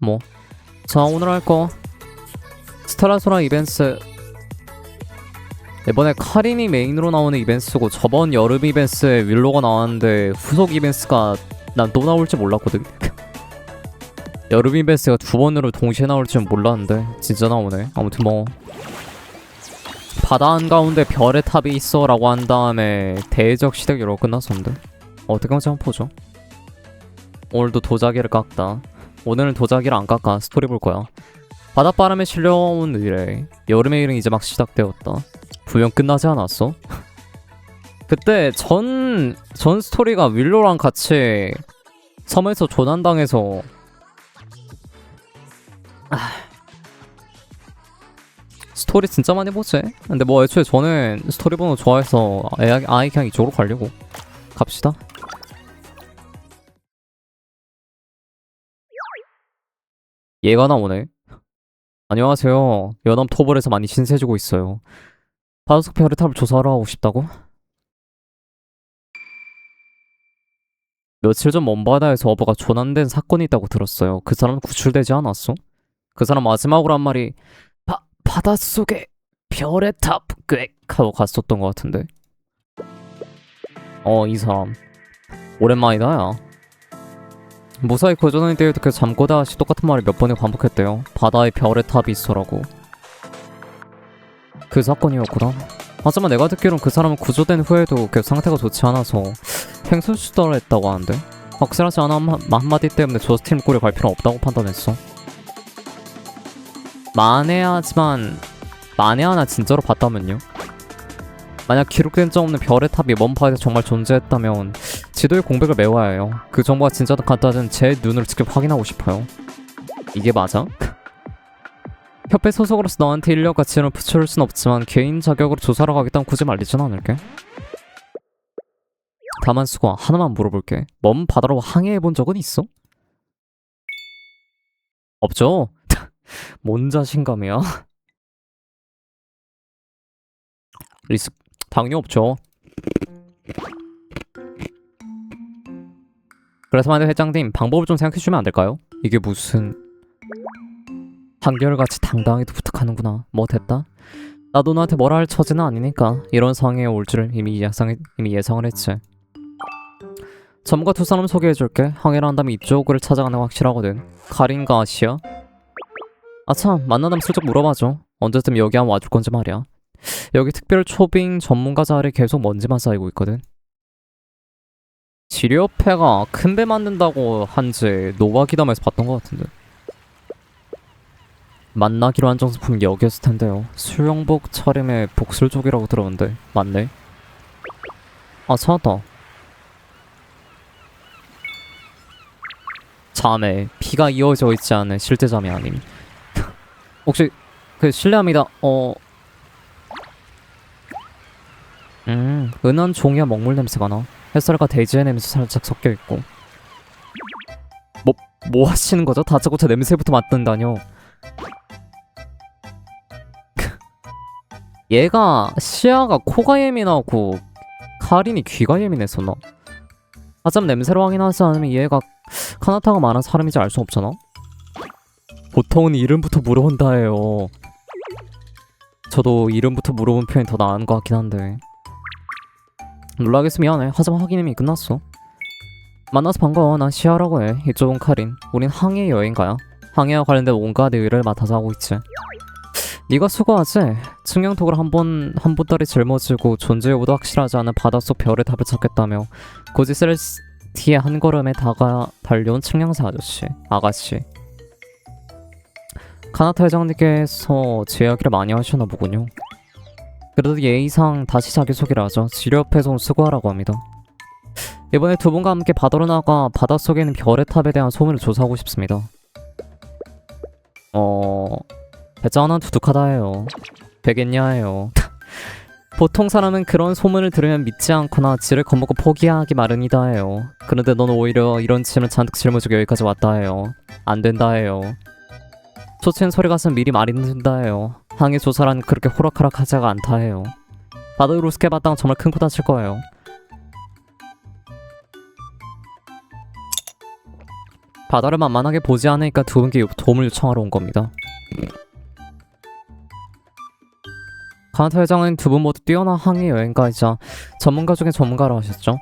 뭐. 자, 오늘 할 거 스테라소라 이벤트. 이번에 카린이 메인으로 나오는 이벤트고, 저번 여름 이벤트에 윌로가 나왔는데 후속 이벤트가 난 또 나올지 몰랐거든. 여름 이벤트가 두 번으로 동시에 나올 줄 몰랐는데 진짜 나오네. 아무튼 뭐 바다 한가운데 별의 탑이 있어 라고 한 다음에 대적 시댁 이러고 끝났었는데 어떻게 하면 한번 보죠. 오늘도 도자기를 깎다. 오늘은 도자기를 안 깎아 스토리 볼 거야. 바닷바람에 실려온 의뢰. 여름의 일은 이제 막 시작되었다. 분명 끝나지 않았어? 그때 전 스토리가 윌로랑 같이 섬에서 조난당해서 스토리 진짜 많이 보지? 근데 뭐 애초에 저는 스토리 보는 거 좋아해서 아예 그냥 이쪽으로 가려고. 갑시다. 얘가 나오네. 안녕하세요. 연암 토벌에서 많이 신세지고 있어요. 바닷속 별의 탑을 조사하러 가고 싶다고? 며칠 전 먼바다에서 어부가 조난된 사건이 있다고 들었어요. 그 사람은 구출되지 않았어? 그 사람 마지막으로 한 말이 바닷속에 별의 탑 꽥 하고 갔었던 것 같은데. 이 사람 오랜만이다 야. 무사히 거전할 때에도 그 잠꼬다 시 똑같은 말을 몇 번을 반복했대요. 바다에 별의 탑이 있어라고. 그 사건이었구나. 하지만 내가 듣기론 그 사람은 구조된 후에도 그 상태가 좋지 않아서 횡설수설했다고 하는데, 확실하지 않아 한마디 때문에 저스틴 꼴에 갈 필요는 없다고 판단했어. 만에 하나 진짜로 봤다면요? 만약 기록된 적 없는 별의 탑이 먼바다에 정말 존재했다면 지도에 공백을 메워야 해요. 그 정보가 진짜든 가짜든 제 눈으로 직접 확인하고 싶어요. 이게 맞아? 협회 소속으로서 너한테 인력과 지원을 부추를 순 없지만 개인 자격으로 조사하러 가겠다면 굳이 말리진 않을게. 다만 수고 하나만 물어볼게. 먼 바다로 항해해본 적은 있어? 없죠? 뭔 자신감이야? 리스 당연히 없죠. 그래서 만약 회장님 방법을 좀 생각해주면 안 될까요? 이게 무슨 한결같이 당당하게도 부탁하는구나. 뭐 됐다. 나도 너한테 뭐라 할 처지는 아니니까 이런 상황에 올 줄을 이미 예상을 했지. 전문가 두 사람 소개해줄게. 항해를 한다면 이쪽을 찾아가는 거 확실하거든. 카린과 아시아? 아참 만나다면 슬쩍 물어봐줘. 언제쯤 여기 한번 와줄 건지 말이야. 여기 특별 초빙 전문가 자리에 계속 먼지만 쌓이고 있거든. 지료패가 큰 배 만든다고 한지 노바기담에서 봤던 것 같은데. 만나기로 한 정수품 여기였을 텐데요. 수영복 차림의 복술족이라고 들었는데 맞네. 아 찾았다. 자매 피가 이어져 있지 않은 실제 자매 아님. 혹시 그 실례합니다. 은한 종이와 먹물 냄새가 나. 햇살과 대지의 냄새 살짝 섞여 있고. 뭐 하시는 거죠? 다짜고짜 냄새부터 맡는다뇨. 얘가 시야가 코가 예민하고 카린이 귀가 예민했었나? 하지만 냄새를 확인하지 않으면 얘가 카나타가 말한 사람인지 알 수 없잖아? 보통은 이름부터 물어본다 해요. 저도 이름부터 물어본 표현이 더 나은 것 같긴 한데. 놀라겠어 미안해. 하지만 확인 이미 끝났어. 만나서 반가워. 난 시아라고 해. 이쪽은 카린. 우린 항해 여행가야. 항해와 관련된 온갖 일을 맡아서 하고 있지. 네가 수고하지? 측량톡을 한 보따리 짊어지고 존재 여부도 확실하지 않은 바닷속 별의 답을 찾겠다며 굳이 셀스티의 한 걸음에 달려온 측량사 아가씨. 카나타 회장님께서 제 이야기를 많이 하셨나 보군요. 그래도 예의상 다시 자기소개를 하죠. 지료협회에서 온 수고하라고 합니다. 이번에 두 분과 함께 바다로 나가 바닷속에 있는 별의 탑에 대한 소문을 조사하고 싶습니다. 배짱 하나 두둑하다 해요. 되겠냐 해요. 보통 사람은 그런 소문을 들으면 믿지 않거나 지를 겁먹고 포기하기 마련이다 해요. 그런데 넌 오히려 이런 짐을 잔뜩 짊어지고 여기까지 왔다 해요. 안 된다 해요. 초치는 소리 같으면 미리 말이 늦는다 해요. 항해 조사란 그렇게 호락호락하지가 않다 해요. 바다로 우습게 봤다가 정말 큰 코 다칠 거예요. 바다를 만만하게 보지 않으니까 두 분께 도움을 요청하러 온 겁니다. 카나타 회장은 두 분 모두 뛰어난 항해 여행가이자 전문가 중에 전문가라 하셨죠.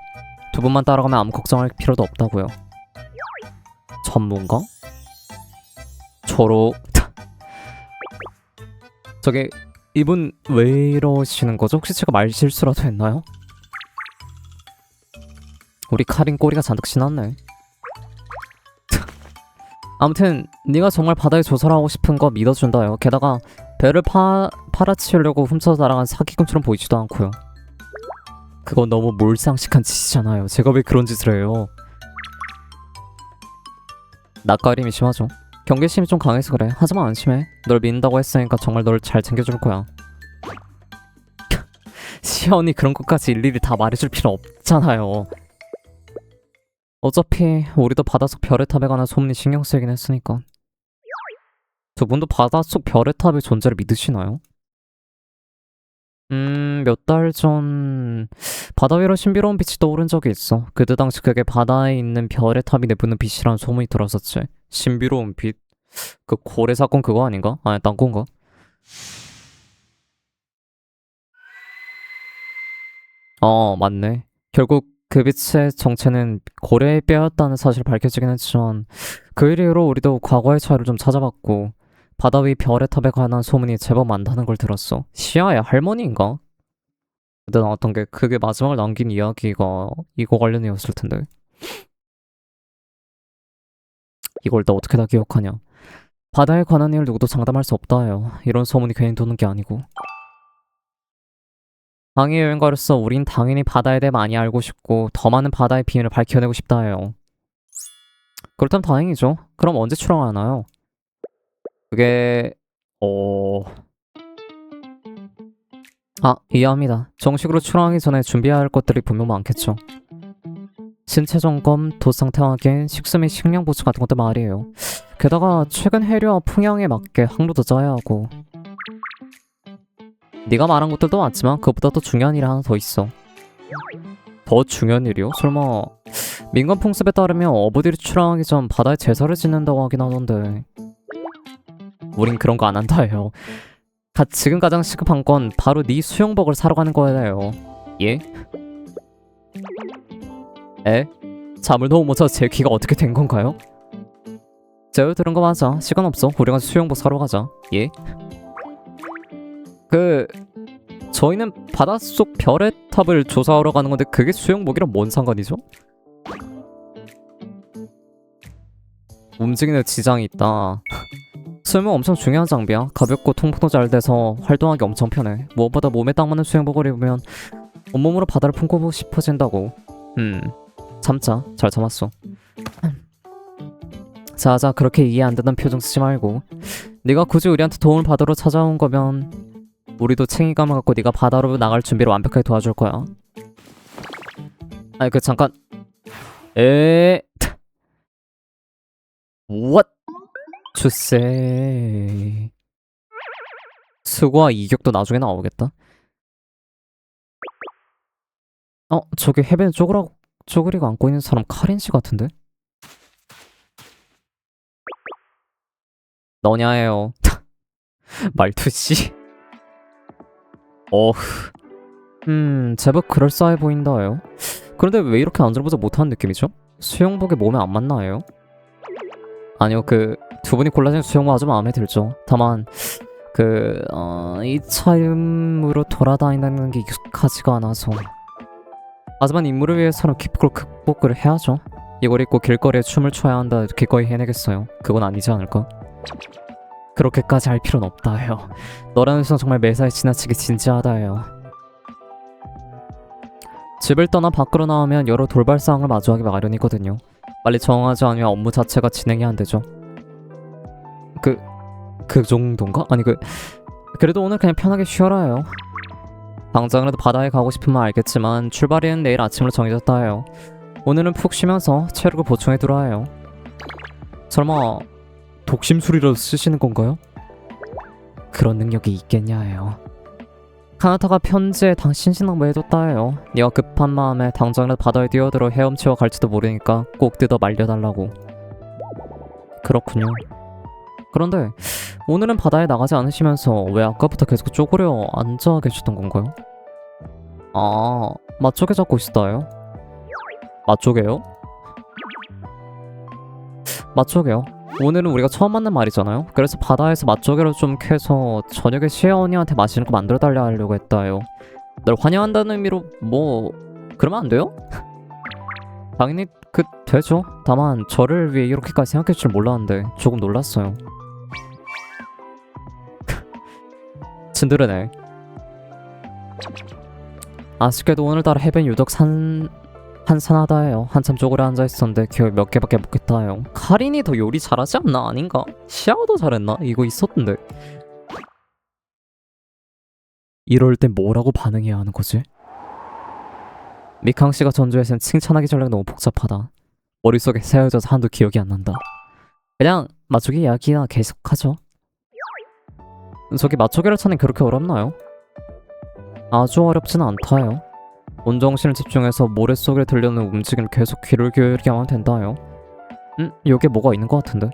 두 분만 따라가면 아무 걱정할 필요도 없다고요. 전문가? 저로 저게 이분 왜 이러시는 거죠? 혹시 제가 말 실수라도 했나요? 우리 카린 꼬리가 잔뜩 신났네. 아무튼 네가 정말 바다에 조사를 하고 싶은 거 믿어준다요. 게다가 배를 팔아치우려고 훔쳐서 날아간 사기꾼처럼 보이지도 않고요. 그건 너무 몰상식한 짓이잖아요. 제가 왜 그런 짓을 해요? 낯가림이 심하죠. 경계심이 좀 강해서 그래. 하지만 안심해. 널 믿는다고 했으니까 정말 널 잘 챙겨줄 거야. 시연이 그런 것까지 일일이 다 말해줄 필요 없잖아요. 어차피 우리도 바닷속 별의 탑에 관한 소문이 신경 쓰이긴 했으니까. 두 분도 바닷속 별의 탑의 존재를 믿으시나요? 몇 달 전 바다 위로 신비로운 빛이 떠오른 적이 있어. 그때 당시 그게 바다에 있는 별의 탑이 내뿜는 빛이라는 소문이 들었었지. 신비로운 빛? 그 고래 사건 그거 아닌가? 아니 딴 건가? 맞네. 결국 그 빛의 정체는 고래의 뼈였다는 사실이 밝혀지긴 했지만 그 이후로 우리도 과거의 차이를 좀 찾아봤고 바다 위 별의 탑에 관한 소문이 제법 많다는 걸 들었어. 시아의 할머니인가? 그때 나왔던 게 그게 마지막을 남긴 이야기가 이거 관련이었을 텐데 이걸 또 어떻게 다 기억하냐. 바다에 관한 일을 누구도 장담할 수 없다요. 이런 소문이 괜히 도는 게 아니고. 항해 여행가로서 우린 당연히 바다에 대해 많이 알고 싶고 더 많은 바다의 비밀을 밝혀내고 싶다 해요. 그렇다면 다행이죠. 그럼 언제 출항하나요? 그게... 이해합니다. 정식으로 출항하기 전에 준비해야 할 것들이 분명 많겠죠. 신체 점검, 돛 상태 확인, 식수 및 식량 보충 같은 것도 말이에요. 게다가 최근 해류와 풍향에 맞게 항로도 짜야 하고. 네가 말한 것들도 맞지만 그것보다 더 중요한 일이 하나 더 있어. 더 중요한 일이요? 설마 민간 풍습에 따르면 어부들이 출항하기 전 바다에 제사를 지낸다고 하긴 하던데 우린 그런 거 안 한다 해요. 지금 가장 시급한 건 바로 네 수영복을 사러 가는 거예요. 예? 에? 잠을 너무 못 자서 제 귀가 어떻게 된 건가요? 제가 들은 거 맞아. 시간 없어. 우리 가서 수영복 사러 가자. 예? 저희는 바닷속 별의 탑을 조사하러 가는 건데 그게 수영복이랑 뭔 상관이죠? 움직이는 지장이 있다. 수영복 엄청 중요한 장비야. 가볍고 통풍도 잘 돼서 활동하기 엄청 편해. 무엇보다 몸에 딱 맞는 수영복을 입으면 온몸으로 바다를 품고 싶어진다고. 참자. 잘 참았어. 자자, 그렇게 이해 안 되는 표정 쓰지 말고. 네가 굳이 우리한테 도움을 받으러 찾아온 거면 우리도 책임감을 갖고 네가 바다로 나갈 준비를 완벽하게 도와줄 거야. 아니 잠깐. What? 주세. 수고와 이격도 나중에 나오겠다. 저기 해변에 쪼그리고 앉고 있는 사람 카린 씨 같은데? 너냐예요. 말투 씨. 제법 그럴싸해 보인다요. 그런데 왜 이렇게 안절부절 못하는 느낌이죠? 수영복이 몸에 안 맞나요? 아니요, 두 분이 골라준 수영복 아주 마음에 들죠. 다만 이 차림으로 돌아다닌다는 게 익숙하지가 않아서. 하지만 임무를 위해서는 극복을 해야죠. 이걸 입고 길거리에 춤을 춰야 한다 기꺼이 해내겠어요. 그건 아니지 않을까? 그렇게까지 할 필요는 없다 해요. 너라는 수는 정말 매사에 지나치게 진지하다 해요. 집을 떠나 밖으로 나오면 여러 돌발 상황을 마주하기 마련이거든요. 빨리 정하지 않으면 업무 자체가 진행이 안 되죠. 그 정도인가? 아니 그래도 오늘 그냥 편하게 쉬어라 해요. 당장이라도 바다에 가고 싶으면 알겠지만 출발일은 내일 아침으로 정해졌다 해요. 오늘은 푹 쉬면서 체력을 보충해 두라 해요. 설마 독심술이라도 쓰시는 건가요? 그런 능력이 있겠냐 해요. 카나타가 편지에 당신 신앙부 해뒀다 해요. 네가 급한 마음에 당장이라도 바다에 뛰어들어 헤엄치러 갈지도 모르니까 꼭 뜯어 말려달라고. 그렇군요. 그런데 오늘은 바다에 나가지 않으시면서 왜 아까부터 계속 쪼그려 앉아 계셨던 건가요? 아, 맛조개 잡고 있었다요? 맛조개요? 맛조개요? 오늘은 우리가 처음 만난 말이잖아요? 그래서 바다에서 맛조개를 좀 캐서 저녁에 시아 언니한테 맛있는 거 만들어 달라 하려고 했다요. 널 환영한다는 의미로 뭐 그러면 안 돼요? 당연히 되죠. 다만 저를 위해 이렇게까지 생각할 줄 몰랐는데 조금 놀랐어요. 든든하네. 아쉽게도 오늘따라 해변 유독 한산하다 해요. 한참 쪼그려 앉아있었는데 겨우 몇 개밖에 못 깼다 해요. 카린이 더 요리 잘하지 않나? 아닌가? 시아도 잘했나? 이거 있었던데. 이럴 땐 뭐라고 반응해야 하는 거지? 미캉씨가 전주에선 칭찬하기 전략 너무 복잡하다. 머릿속에 새어져서 한두 기억이 안 난다. 그냥 맛조개 이야기나 계속하죠. 저기 맛조개를 찾는 그렇게 어렵나요? 아주 어렵지는 않다요. 온 정신을 집중해서 모래속에 들려오는 움직임을 계속 귀를 기울이게 하면 된다요. 여기에 뭐가 있는 것 같은데?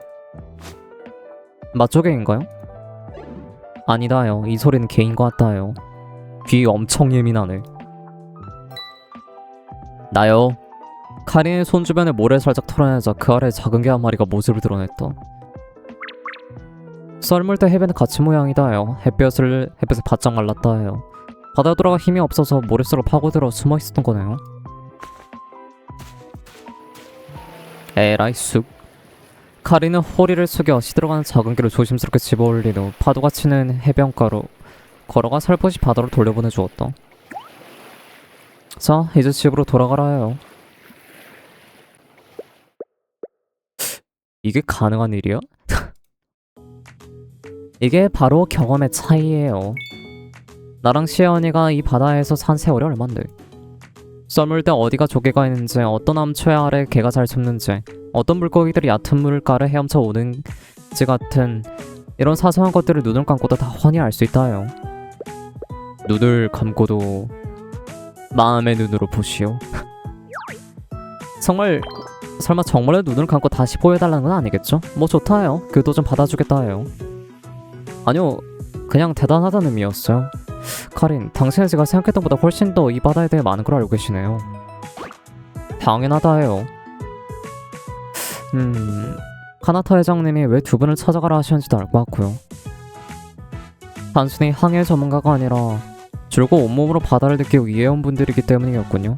맛조개인가요? 아니다요. 이 소리는 개인 것 같다요. 귀 엄청 예민하네. 나요. 카린의 손 주변에 모래를 살짝 털어내자 그 아래 작은 개 한 마리가 모습을 드러냈다. 썰물 때 해변은 같이 모양이다요. 햇볕에 바짝 말랐다 해요. 바다에 돌아가 힘이 없어서 모래속으로 파고들어 숨어 있었던 거네요. 에라이 쑥. 카린은 허리를 숙여 시들어가는 작은 개를 조심스럽게 집어올린 후 파도가 치는 해변가로 걸어가 살포시 바다로 돌려보내주었다. 자, 이제 집으로 돌아가라 해요. 이게 가능한 일이야? 이게 바로 경험의 차이예요. 나랑 시연이가 이 바다에서 산 세월이 얼만데. 썰물 때 어디가 조개가 있는지, 어떤 암초의 아래 개가 잘 숨는지, 어떤 물고기들이 얕은 물가를 헤엄쳐 오는지 같은 이런 사소한 것들을 눈을 감고도 다 훤히 알 수 있다요. 눈을 감고도 마음의 눈으로 보시오. 설마 정말로 눈을 감고 다시 보여달라는 건 아니겠죠? 뭐 좋다요. 그도 좀 받아주겠다 해요. 아니요, 그냥 대단하다는 의미였어요. 카린, 당신은 제가 생각했던 것보다 훨씬 더 이 바다에 대해 많은 걸 알고 계시네요. 당연하다 해요. 카나타 회장님이 왜 두 분을 찾아가라 하시는지도 알 것 같고요. 단순히 항해 전문가가 아니라 줄곧 온몸으로 바다를 느끼고 이해온 분들이기 때문이었군요.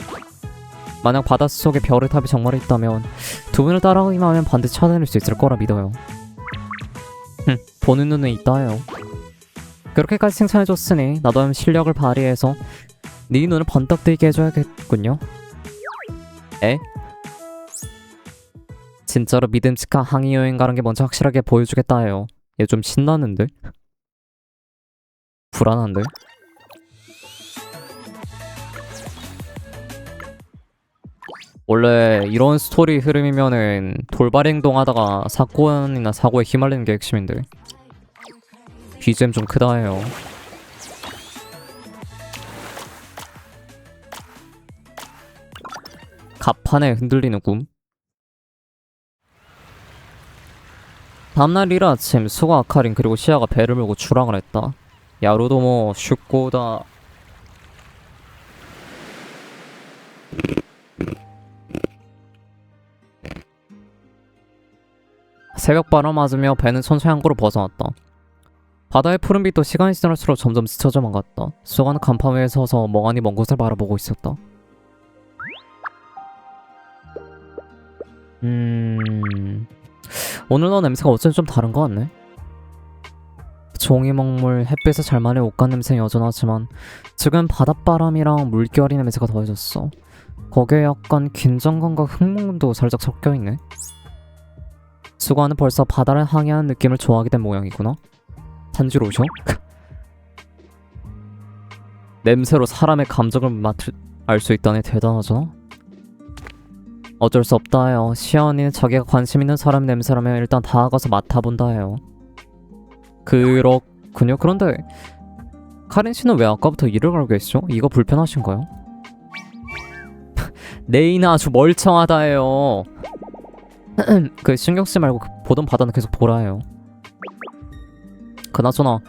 만약 바닷속에 별의 탑이 정말 있다면 두 분을 따라가기만 하면 반드시 찾아낼 수 있을 거라 믿어요. 보는 눈은 있다 해요. 그렇게까지 칭찬해줬으니 나도 한번 실력을 발휘해서 네 눈을 번쩍 뜨게 해줘야겠군요. 에? 진짜로 믿음직한 항해 여행가란 게 뭔지 확실하게 보여주겠다 해요. 얘 좀 신나는데? 불안한데? 원래 이런 스토리 흐름이면은 돌발 행동하다가 사건이나 사고에 휘말리는 게 핵심인데 BGM 좀 크다 해요. 갑판에 흔들리는 꿈. 다음날 이른 아침 수가 아카린 그리고 시아가 배를 몰고 출항을 했다. 야루도모 슈코다 새벽 바람 맞으며 배는 천천히 항구로 벗어났다. 바다의 푸른빛도 시간이 지날수록 점점 스쳐져만 갔다. 수가는 간판 위에 서서 멍하니 먼 곳을 바라보고 있었다. 오늘 너 냄새가 어쩐지 좀 다른 것 같네. 종이 먹물, 햇빛에 잘 마른 옷감 냄새는 여전하지만 지금 바닷바람이랑 물결이 냄새가 더해졌어. 거기에 약간 긴장감과 흥분도 살짝 섞여있네. 수가는 벌써 바다를 항해하는 느낌을 좋아하게 된 모양이구나. 탄지로셔? 냄새로 사람의 감정을 알 수 있다니 대단하잖아. 어쩔 수 없다 해요. 시아 언니는 자기가 관심 있는 사람 냄새라면 일단 다가가서 맡아본다 해요. 그렇군요. 그런데 카린 씨는 왜 아까부터 이를 갈고 계시죠? 이거 불편하신가요? 네이는 아주 멀쩡하다 해요. 그 신경 쓰지 말고 그 보던 바다는 계속 보라 해요. 그나저나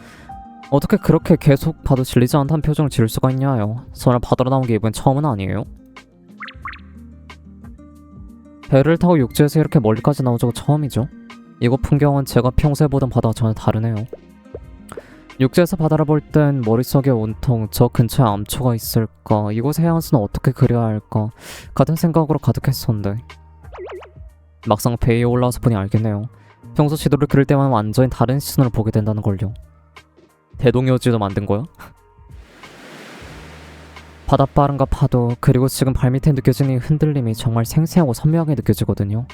어떻게 그렇게 계속 봐도 질리지 않다는 표정을 지을 수가 있냐요. 저는 바다로 나온 게 이번 처음은 아니에요. 배를 타고 육지에서 이렇게 멀리까지 나온 적은 처음이죠. 이곳 풍경은 제가 평소에 보던 바다와 전혀 다르네요. 육지에서 바다를 볼 땐 머릿속에 온통 저 근처에 암초가 있을까, 이곳의 해안선은 어떻게 그려야 할까 같은 생각으로 가득했었는데 막상 배에 올라와서 보니 알겠네요. 평소 지도를 그릴 때만 완전히 다른 시선으로 보게 된다는 걸요. 대동여지도 만든 거야? 바닷바람과 파도, 그리고 지금 발밑에 느껴지는 이 흔들림이 정말 생생하고 선명하게 느껴지거든요.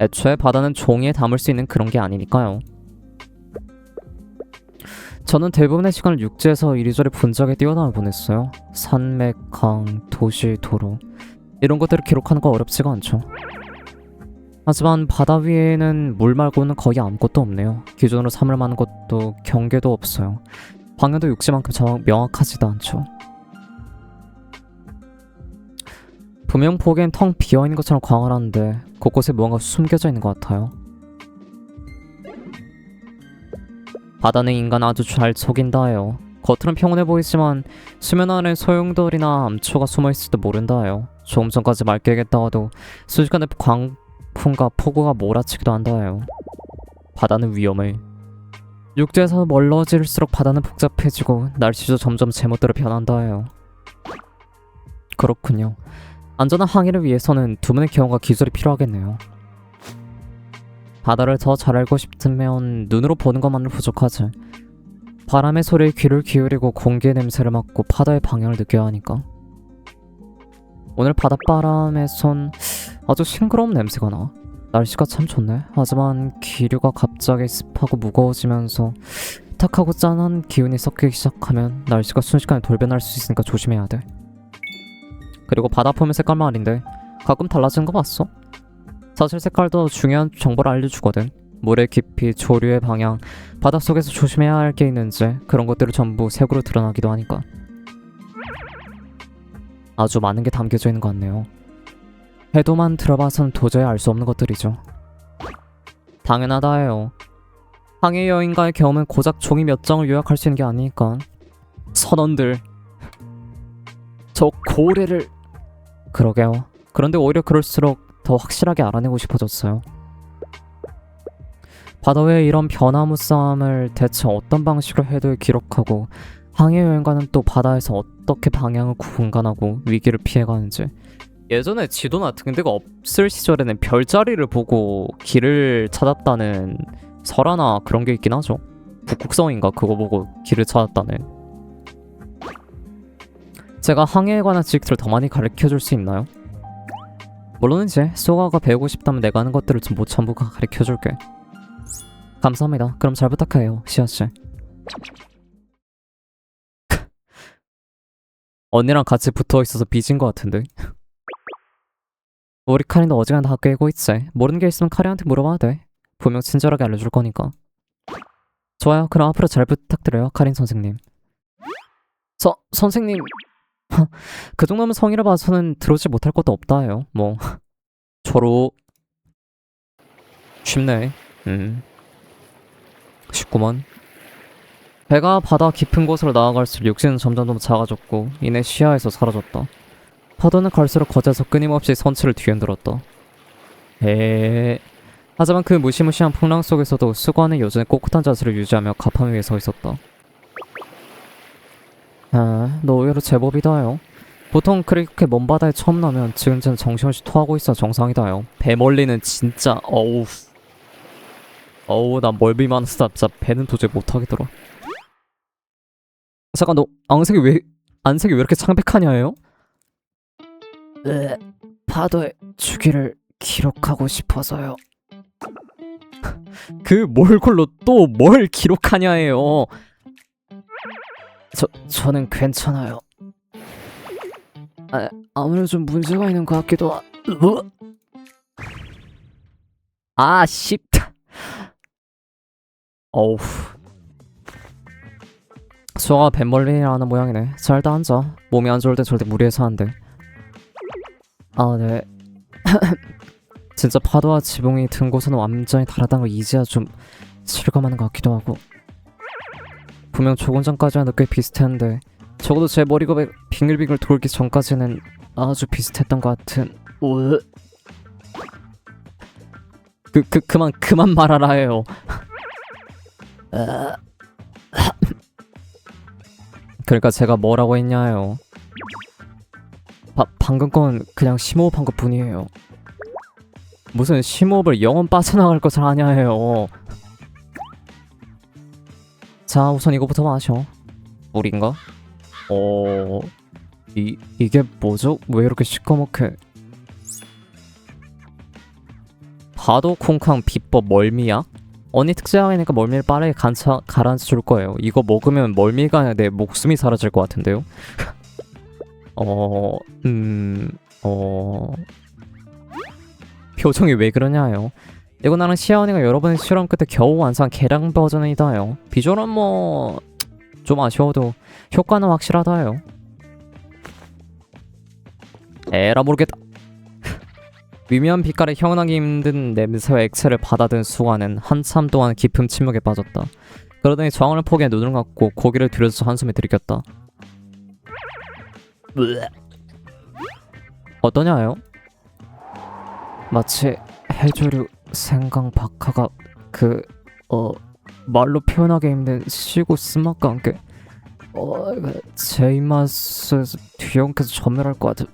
애초에 바다는 종이에 담을 수 있는 그런 게 아니니까요. 저는 대부분의 시간을 육지에서 이리저리 분주하게 뛰어다녀 보냈어요. 산맥, 강, 도시, 도로 이런 것들을 기록하는 거 어렵지가 않죠. 하지만 바다 위에는 물 말고는 거의 아무것도 없네요. 기준으로 삼을 만한 것도 경계도 없어요. 방향도 육지만큼 명확하지도 않죠. 분명 보기엔 텅 비어있는 것처럼 광활한데 곳곳에 무언가 숨겨져 있는 것 같아요. 바다는 인간 아주 잘 속인다 해요. 겉으론 평온해 보이지만 수면 아래 소용돌이나 암초가 숨어있을지도 모른다 해요. 조금 전까지 맑게 겠다가도 순식간에 광풍과 폭우가 몰아치기도 한다 해요. 바다는 위험해. 육지에서 멀어질수록 바다는 복잡해지고 날씨도 점점 제멋대로 변한다 해요. 그렇군요. 안전한 항해를 위해서는 두 분의 경험과 기술이 필요하겠네요. 바다를 더 잘 알고 싶으면 눈으로 보는 것만으로 부족하지. 바람의 소리에 귀를 기울이고 공기의 냄새를 맡고 바다의 방향을 느껴야 하니까. 오늘 바닷바람에선 아주 싱그러운 냄새가 나. 날씨가 참 좋네. 하지만 기류가 갑자기 습하고 무거워지면서 탁하고 짠한 기운이 섞이기 시작하면 날씨가 순식간에 돌변할 수 있으니까 조심해야 돼. 그리고 바다 표면 색깔 말인데 가끔 달라지는 거 봤어? 사실 색깔도 중요한 정보를 알려주거든. 물의 깊이, 조류의 방향, 바닷속에서 조심해야 할 게 있는지 그런 것들을 전부 색으로 드러나기도 하니까. 아주 많은 게 담겨져 있는 것 같네요. 해도만 들어봐선 도저히 알 수 없는 것들이죠. 당연하다 해요. 항해 여행가의 경험은 고작 종이 몇 장을 요약할 수 있는 게 아니니까. 선원들, 저 고래를... 그러게요. 그런데 오히려 그럴수록 더 확실하게 알아내고 싶어졌어요. 바다 위의 이런 변화무쌍함을 대체 어떤 방식으로 해도 기록하고 항해 여행가는 또 바다에서 어떻게 방향을 분간하고 위기를 피해가는지. 예전에 지도나 등대가 없을 시절에는 별자리를 보고 길을 찾았다는 설화나 그런 게 있긴 하죠. 북극성인가 그거 보고 길을 찾았다는. 제가 항해에 관한 지식들을 더 많이 가르쳐줄 수 있나요? 물론 이제 소가가 배우고 싶다면 내가 하는 것들을 좀 전부 가르쳐줄게. 감사합니다. 그럼 잘 부탁해요, 시아씨. 언니랑 같이 붙어있어서 삐진 것 같은데. 우리 카린도 어지간히 다 꿰고 있지. 모르는 게 있으면 카린한테 물어봐도 돼. 분명 친절하게 알려줄 거니까. 좋아요. 그럼 앞으로 잘 부탁드려요, 카린 선생님. 선생님... 그 정도면 성의를 봐서는 들어오지 못할 것도 없다 해요. 뭐 저로 쉽네. 쉽구먼. 배가 바다 깊은 곳으로 나아갈수록 육지는 점점 더 작아졌고 이내 시야에서 사라졌다. 파도는 갈수록 거제서 끊임없이 선체를 뒤흔들었다. 하지만 그 무시무시한 풍랑 속에서도 수관은 여전히 꼿꼿한 자세를 유지하며 가판 위에 서 있었다. 너 의외로 제법이다요. 보통 그렇게 먼 바다에 처음 나면 지금쯤 정신없이 토하고 있어 정상이다요. 배 멀리는 진짜 나 멀미 많아서 진짜 배는 도저히 못하겠더라. 잠깐 너 안색이 왜 이렇게 창백하냐요? 파도의 주기를 기록하고 싶어서요. 그 몰골로 또 뭘 기록하냐예요. 저는 괜찮아요. 아무래도 좀 문제가 있는 것 같기도 씹다. 어우. 수아가 뱃멀리라는 모양이네. 잘 다 앉아. 몸이 안 좋을 때 절대 무리해서 안 돼. 네. 진짜 파도와 지붕이 든 곳은 완전히 다르다는 걸 이제야 좀 실감하는 것 같기도 하고. 분명 조금 전까지와 꽤 비슷했는데 적어도 제 머리가 빙글빙글 돌기 전까지는 아주 비슷했던 것 같은. 그만 말하라 해요. 그러니까 제가 뭐라고 했냐요. 방금 건 그냥 심호흡한 것 뿐이에요. 무슨 심호흡을 영원 빠져나갈 것을 하냐 해요. 자, 우선 이거부터 마셔. 물인가? 이게 뭐죠? 왜 이렇게 시꺼멓게. 바도 콩캉 비법 멀미약? 언니 특제약이니까 멀미를 빠르게 가라앉혀 줄 거예요. 이거 먹으면 멀미가 아니라 내 목숨이 사라질 것 같은데요? 표정이 왜 그러냐요? 이거 나는 시아언니가 여러분의 실험 끝에 겨우 완성한 개량 버전이다요. 비주얼은 뭐 좀 아쉬워도 효과는 확실하다요. 에라 모르겠다. 미묘한 빛깔에 형언하기 힘든 냄새와 액체를 받아든 수가는 한참 동안 깊은 침묵에 빠졌다. 그러더니 저항을 포기해 눈을 감고 고개를 들여서 한숨에 들이켰다. 어떠냐요? 마치 해조류 생강 박하가 말로 표현하기 힘든 시고 쓴맛과 함께 제 입맛에서 뒤엉켜서 전멸할 것 같은.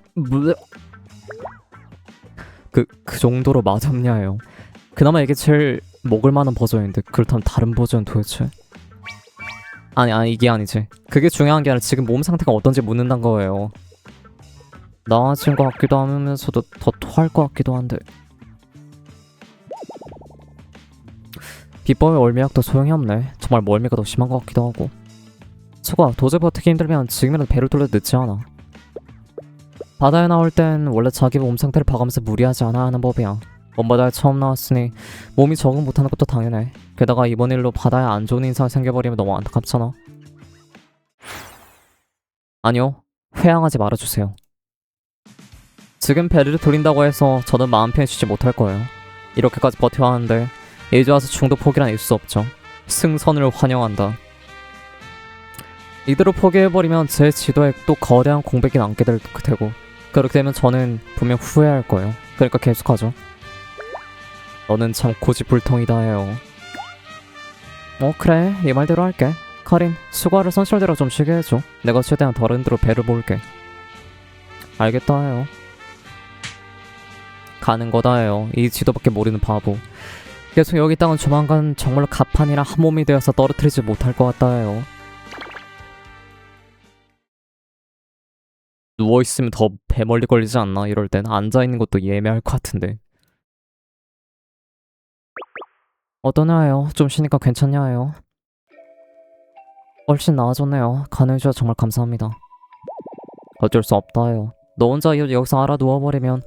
그 정도로 맛없냐요. 그나마 이게 제일 먹을만한 버전인데 그렇다면 다른 버전은 도대체? 아니 이게 아니지. 그게 중요한 게 아니라 지금 몸 상태가 어떤지 묻는다는 거예요. 나아진 것 같기도 하면서도 더 토할 것 같기도 한데. 비법의 멀미약도 소용이 없네. 정말 멀미가 더 심한 것 같기도 하고. 수가 도저히 버티기 힘들면 지금이라도 배를 돌려도 늦지 않아. 바다에 나올 땐 원래 자기 몸 상태를 봐가면서 무리하지 않아야 하는 법이야. 먼바다에 처음 나왔으니 몸이 적응 못하는 것도 당연해. 게다가 이번 일로 바다에 안 좋은 인상이 생겨버리면 너무 안타깝잖아. 아니요, 회항하지 말아주세요. 지금 배를 돌린다고 해서 저는 마음 편해지지 못할 거예요. 이렇게까지 버텨야 하는데 이제 와서 중도 포기란 있을 수 없죠. 승선을 환영한다. 이대로 포기해버리면 제 지도에 또 거대한 공백이 남게 될 테고, 그렇게 되면 저는 분명 후회할 거예요. 그러니까 계속하죠. 너는 참 고집불통이다 해요. 그래, 네 말대로 할게. 카린, 수고를 선실대로 좀 쉬게 해줘. 내가 최대한 덜 흔들어 배를 모을게. 알겠다 해요. 가는 거다 해요. 이 지도밖에 모르는 바보. 계속 여기 땅은 조만간 정말로 가판이랑 한 몸이 되어서 떨어뜨리지 못할 것 같다 해요. 누워있으면 더 배 멀리 걸리지 않나? 이럴 땐 앉아있는 것도 예매할 것 같은데. 어떠냐 해요? 좀 쉬니까 괜찮냐 해요? 훨씬 나아졌네요. 간호해주셔서 정말 감사합니다. 어쩔 수 없다 해요. 너 혼자 여기서 알아 누워버리면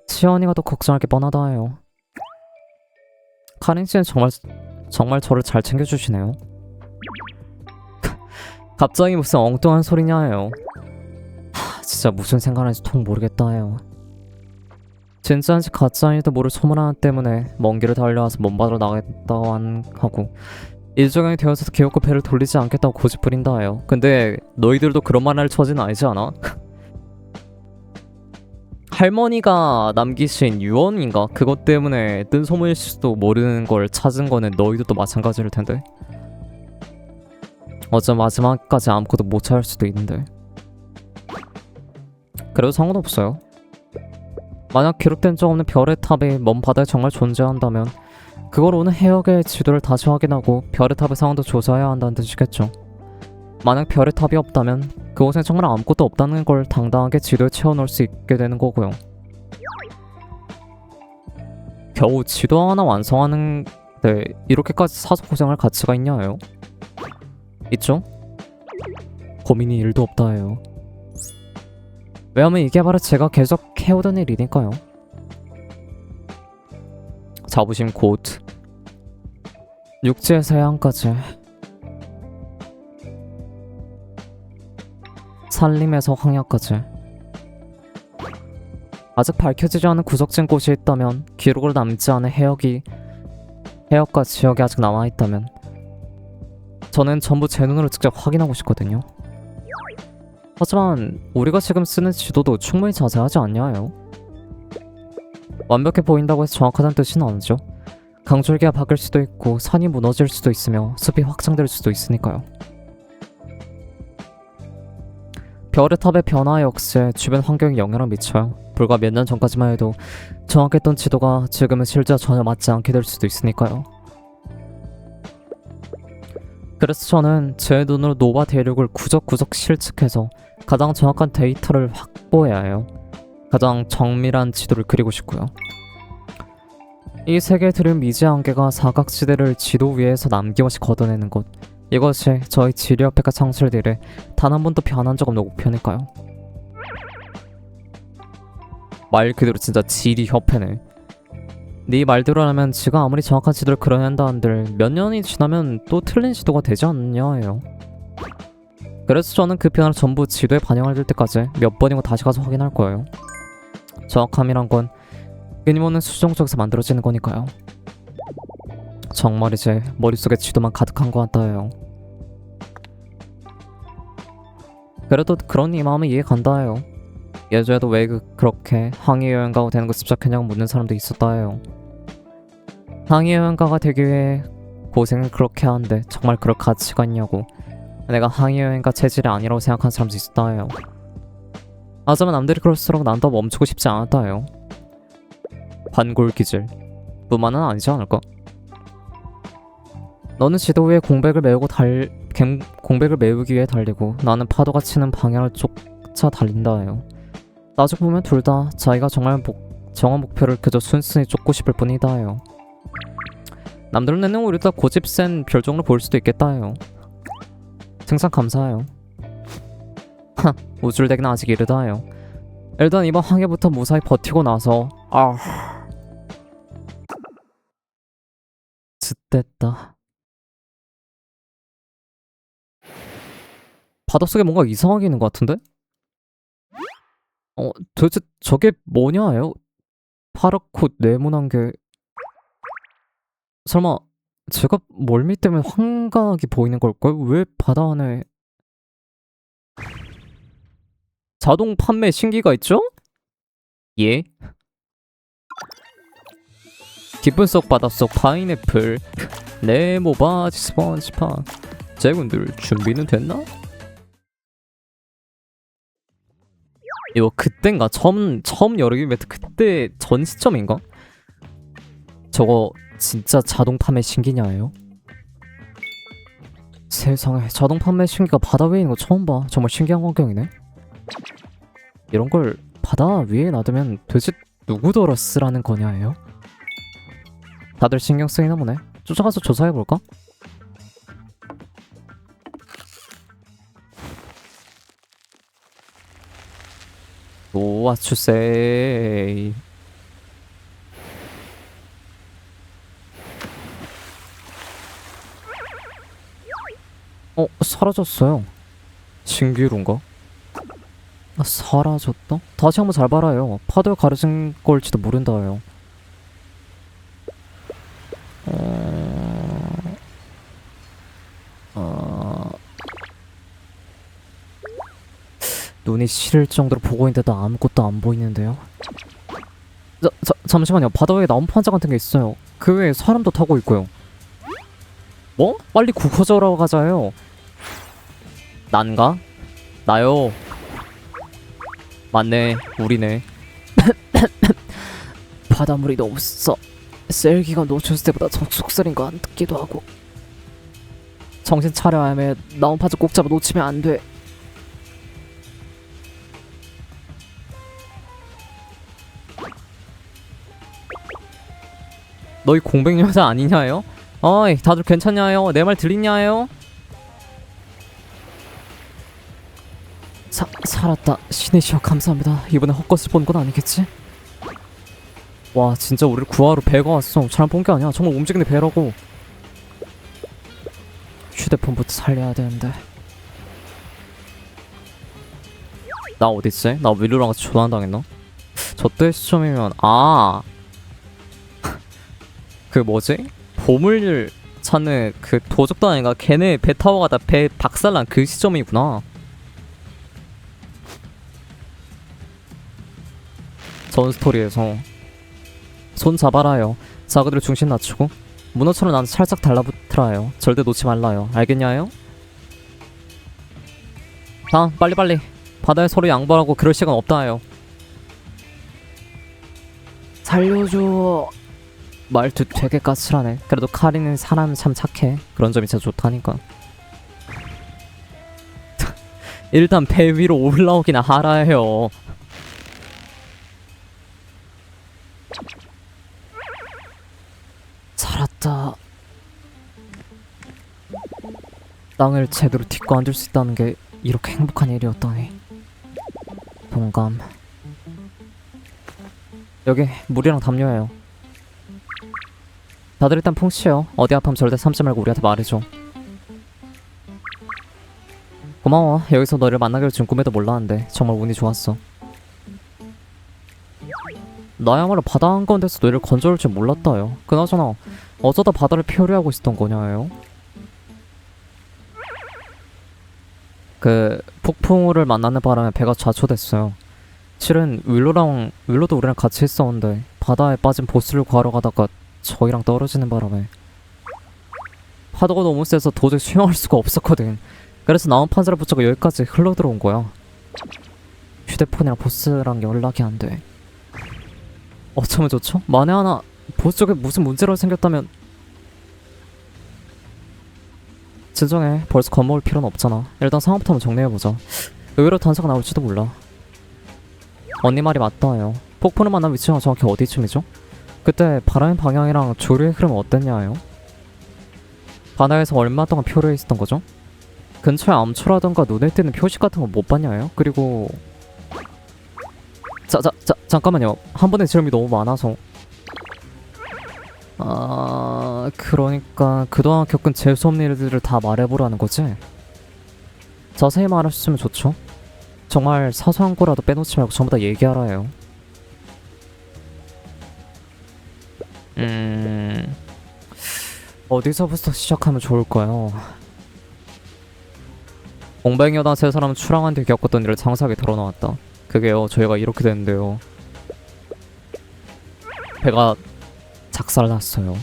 시연이가 더 걱정할 게 뻔하다 해요. 카린 씨는 정말 저를 잘 챙겨주시네요. 갑자기 무슨 엉뚱한 소리냐 해요. 진짜 무슨 생각하는지 통 모르겠다 해요. 진짜인지 가짜인지도 모를 소문 하나 때문에 먼 길을 달려와서 먼바다로 나가겠다고 하고 일정이 되어서 기어코 배를 돌리지 않겠다고 고집부린다 해요. 근데 너희들도 그런 말 할 처지는 아니지 않아? 할머니가 남기신 유언인가? 그것 때문에 뜬 소문일 수도 모르는 걸 찾은 거는 너희들도 마찬가지일 텐데. 어쩌면 마지막까지 아무것도 못 찾을 수도 있는데. 그래도 상관없어요. 만약 기록된 적 없는 별의 탑이 먼 바다에 정말 존재한다면 그걸 오는 해역의 지도를 다시 확인하고 별의 탑의 상황도 조사해야 한다는 뜻이겠죠. 만약 별의 탑이 없다면 그곳엔 정말 아무것도 없다는 걸 당당하게 지도에 채워넣을 수 있게 되는 거고요. 겨우 지도 하나 완성하는데 이렇게까지 사서 고생할 가치가 있냐요? 있죠? 고민이 1도 없다 해요. 왜냐면 이게 바로 제가 계속 해오던 일이니까요. 자부심 곧 육지에서 해안까지, 산림에서 황야까지, 아직 밝혀지지 않은 구석진 곳이 있다면, 기록으로 남지 않은 해역과 지역이 아직 남아있다면 저는 전부 제 눈으로 직접 확인하고 싶거든요. 하지만 우리가 지금 쓰는 지도도 충분히 자세하지 않냐요? 완벽해 보인다고 해서 정확하다는 뜻은 아니죠. 강줄기가 바뀔 수도 있고 산이 무너질 수도 있으며 숲이 확장될 수도 있으니까요. 별의 탑의 변화 역시 주변 환경에 영향을 미쳐요. 불과 몇 년 전까지만 해도 정확했던 지도가 지금은 실제와 전혀 맞지 않게 될 수도 있으니까요. 그래서 저는 제 눈으로 노바 대륙을 구석구석 실측해서 가장 정확한 데이터를 확보해야 해요. 가장 정밀한 지도를 그리고 싶고요. 이 세계에 들은 미지의 한계가 사각지대를 지도 위에서 남김없이 걷어내는 것, 이것이 저희 지리협회가 창설 이래 단 한 번도 변한 적 없는 목표니까요. 말 그대로 진짜 지리협회네. 네 말대로라면 지가 아무리 정확한 지도를 그려낸다 한들 몇 년이 지나면 또 틀린 지도가 되지 않냐 해요. 그래서 저는 그 변화를 전부 지도에 반영할 때까지 몇 번이고 다시 가서 확인할 거예요. 정확함이란 건 끊임없는 수정 속에서 만들어지는 거니까요. 정말이지 머릿속에 지도만 가득한 것 같다 해요. 그래도 그런 이 마음은 이해 간다 해요. 예전에도 왜 그렇게 항해 여행가가 되는 거 습작했냐고 묻는 사람도 있었다 해요. 항해 여행가가 되기 위해 고생을 그렇게 하는데 정말 그럴 가치가 있냐고 내가 항해 여행가 체질이 아니라고 생각하는 사람도 있었다 해요. 하지만 남들이 그럴수록 난 더 멈추고 싶지 않았다 해요. 반골기질 뿐만은 아니지 않을까? 너는 지도 위에 공백을 메우기 위해 달리고 나는 파도가 치는 방향을 쫓아 달린다 해요. 나중에 보면 둘 다 자기가 정한 목표를 그저 순순히 쫓고 싶을 뿐이다 해요. 남들은 내는 우리 다 고집 센 별종으로 보일 수도 있겠다 해요. 생산 감사해요. 우쭐대기는 아직 이르다 해요. 일단 이번 항해부터 무사히 버티고 나서 쯧됐다. 바닷속에 뭔가 이상하게 있는 것 같은데? 도대체 저게 뭐냐요? 파랗고 네모난 게... 설마 제가 멀미 때문에 환각이 보이는 걸까요? 왜 바다 안에 자동 판매 신기가 있죠? 예? 깊은 속 바닷속 파인애플 네모 바지 스펀지밥 제군들 준비는 됐나? 이거 그땐가? 처음 여름 이벤트 그때 전 시점인가? 저거 진짜 자동 판매 신기냐예요? 세상에 자동 판매 신기가 바다 위에 있는 거 처음 봐. 정말 신기한 광경이네. 이런 걸 바다 위에 놔두면 도대체 누구더러 쓰라는 거냐예요? 다들 신경 쓰이나 보네. 쫓아가서 조사해볼까? What you say? 사라졌어요. 신기루인가? 사라졌다? 다시 한번 잘 봐라요. 파도에 가려진 걸지도 모른다요. 눈이 시릴 정도로 보고 있는데도 아무것도 안 보이는데요. 잠시만요. 바다 위에 나무 판자 같은 게 있어요. 그 외에 사람도 타고 있고요. 뭐? 빨리 구워져라 가자요. 난가? 나요. 맞네. 우리네. 바닷물이 너무 써. 셀기가 노출했을 때보다 속살인 거 같기도 하고. 정신 차려야 하면 나무 판자 꼭 잡아 놓치면 안 돼. 너희 공백 여자 아니냐요? 어이 다들 괜찮냐요? 내 말 들리냐요? 살았다. 신의 시여 감사합니다. 이번에 헛것을 본 건 아니겠지? 와 진짜 우리를 구하러 배가 왔어. 잘못 본 게 아니야. 정말 움직이는 배라고. 휴대폰부터 살려야 되는데. 나 어딨지? 나 윌루랑 같이 조난당했나? 저때 시점이면 그 뭐지? 보물 찾는 그 도적단인가? 걔네 배 타고 가다 배 박살난 그 시점이구나. 전 스토리에서 손 잡아라요. 자그들 중심 낮추고 문어처럼 나한테 살짝 달라붙으라요. 절대 놓지 말라요. 알겠냐요? 다음 빨리빨리. 바다에 서로 양보하고 그럴 시간 없다요. 살려줘. 말투 되게 까칠하네. 그래도 카린은 사람 참 착해. 그런 점이 진짜 좋다니까. 일단 배 위로 올라오기나 하라 해요. 살았다. 땅을 제대로 딛고 앉을 수 있다는 게 이렇게 행복한 일이었다니. 동감. 여기 물이랑 담요예요. 다들 일단 푹 쉬어. 어디 아프면 절대 참지 말고 우리한테 말해줘. 고마워. 여기서 너를 만나게 될 줄 꿈에도 몰랐는데 정말 운이 좋았어. 나야말로 바다 한가운데서 너를 건져올 줄 몰랐다요. 그나저나 어쩌다 바다를 표류하고 있었던 거냐요? 그 폭풍우를 만나는 바람에 배가 좌초됐어요. 실은 윌로도 우리랑 같이 있었는데 바다에 빠진 보스를 구하러 가다가 저희랑 떨어지는 바람에 파도가 너무 세서 도저히 수영할 수가 없었거든. 그래서 나온 판자를 붙잡고 여기까지 흘러들어온 거야. 휴대폰이랑 보스랑 연락이 안 돼. 어쩌면 좋죠? 만에 하나 보스 쪽에 무슨 문제가 생겼다면. 진정해. 벌써 겁먹을 필요는 없잖아. 일단 상황부터 한번 정리해보자. 의외로 단서가 나올지도 몰라. 언니 말이 맞다요. 폭포를 만난 위치가 정확히 어디쯤이죠? 그때 바람의 방향이랑 조류의 흐름은 어땠냐요? 바다에서 얼마 동안 표류해 있었던 거죠? 근처에 암초라던가 눈에 띄는 표식 같은 거 못 봤냐요? 그리고 잠깐만요. 한 번에 질문이 너무 많아서. 그러니까 그동안 겪은 재수없는 일들을 다 말해보라는 거지? 자세히 말하셨으면 좋죠. 정말 사소한 거라도 빼놓지 말고 전부 다 얘기하라 해요. 어디서부터 시작하면 좋을까요? 공백여단 세 사람은 출항한 뒤 겪었던 일을 상세하게 털어놓았다. 그게요, 저희가 이렇게 됐는데요. 배가 작살났어요.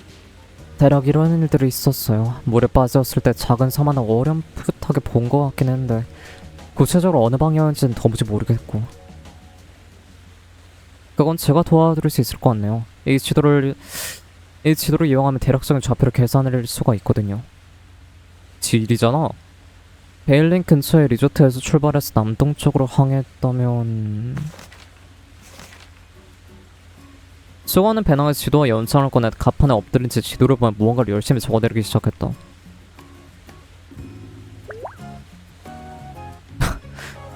대략 이런 일들이 있었어요. 물에 빠졌을 때 작은 섬 하나 어렴풋하게 본 것 같긴 했는데 구체적으로 어느 방향인지는 도무지 모르겠고. 그건 제가 도와드릴 수 있을 것 같네요. 이 지도를 이용하면 대략적인 좌표를 계산할 수가 있거든요. 지일이잖아. 베일링 근처의 리조트에서 출발해서 남동쪽으로 항해했다면... 수고하는 배낭에서 지도와 연장을 꺼내 갑판에 엎드린 채 지도를 보면 무언가를 열심히 적어내리기 시작했다.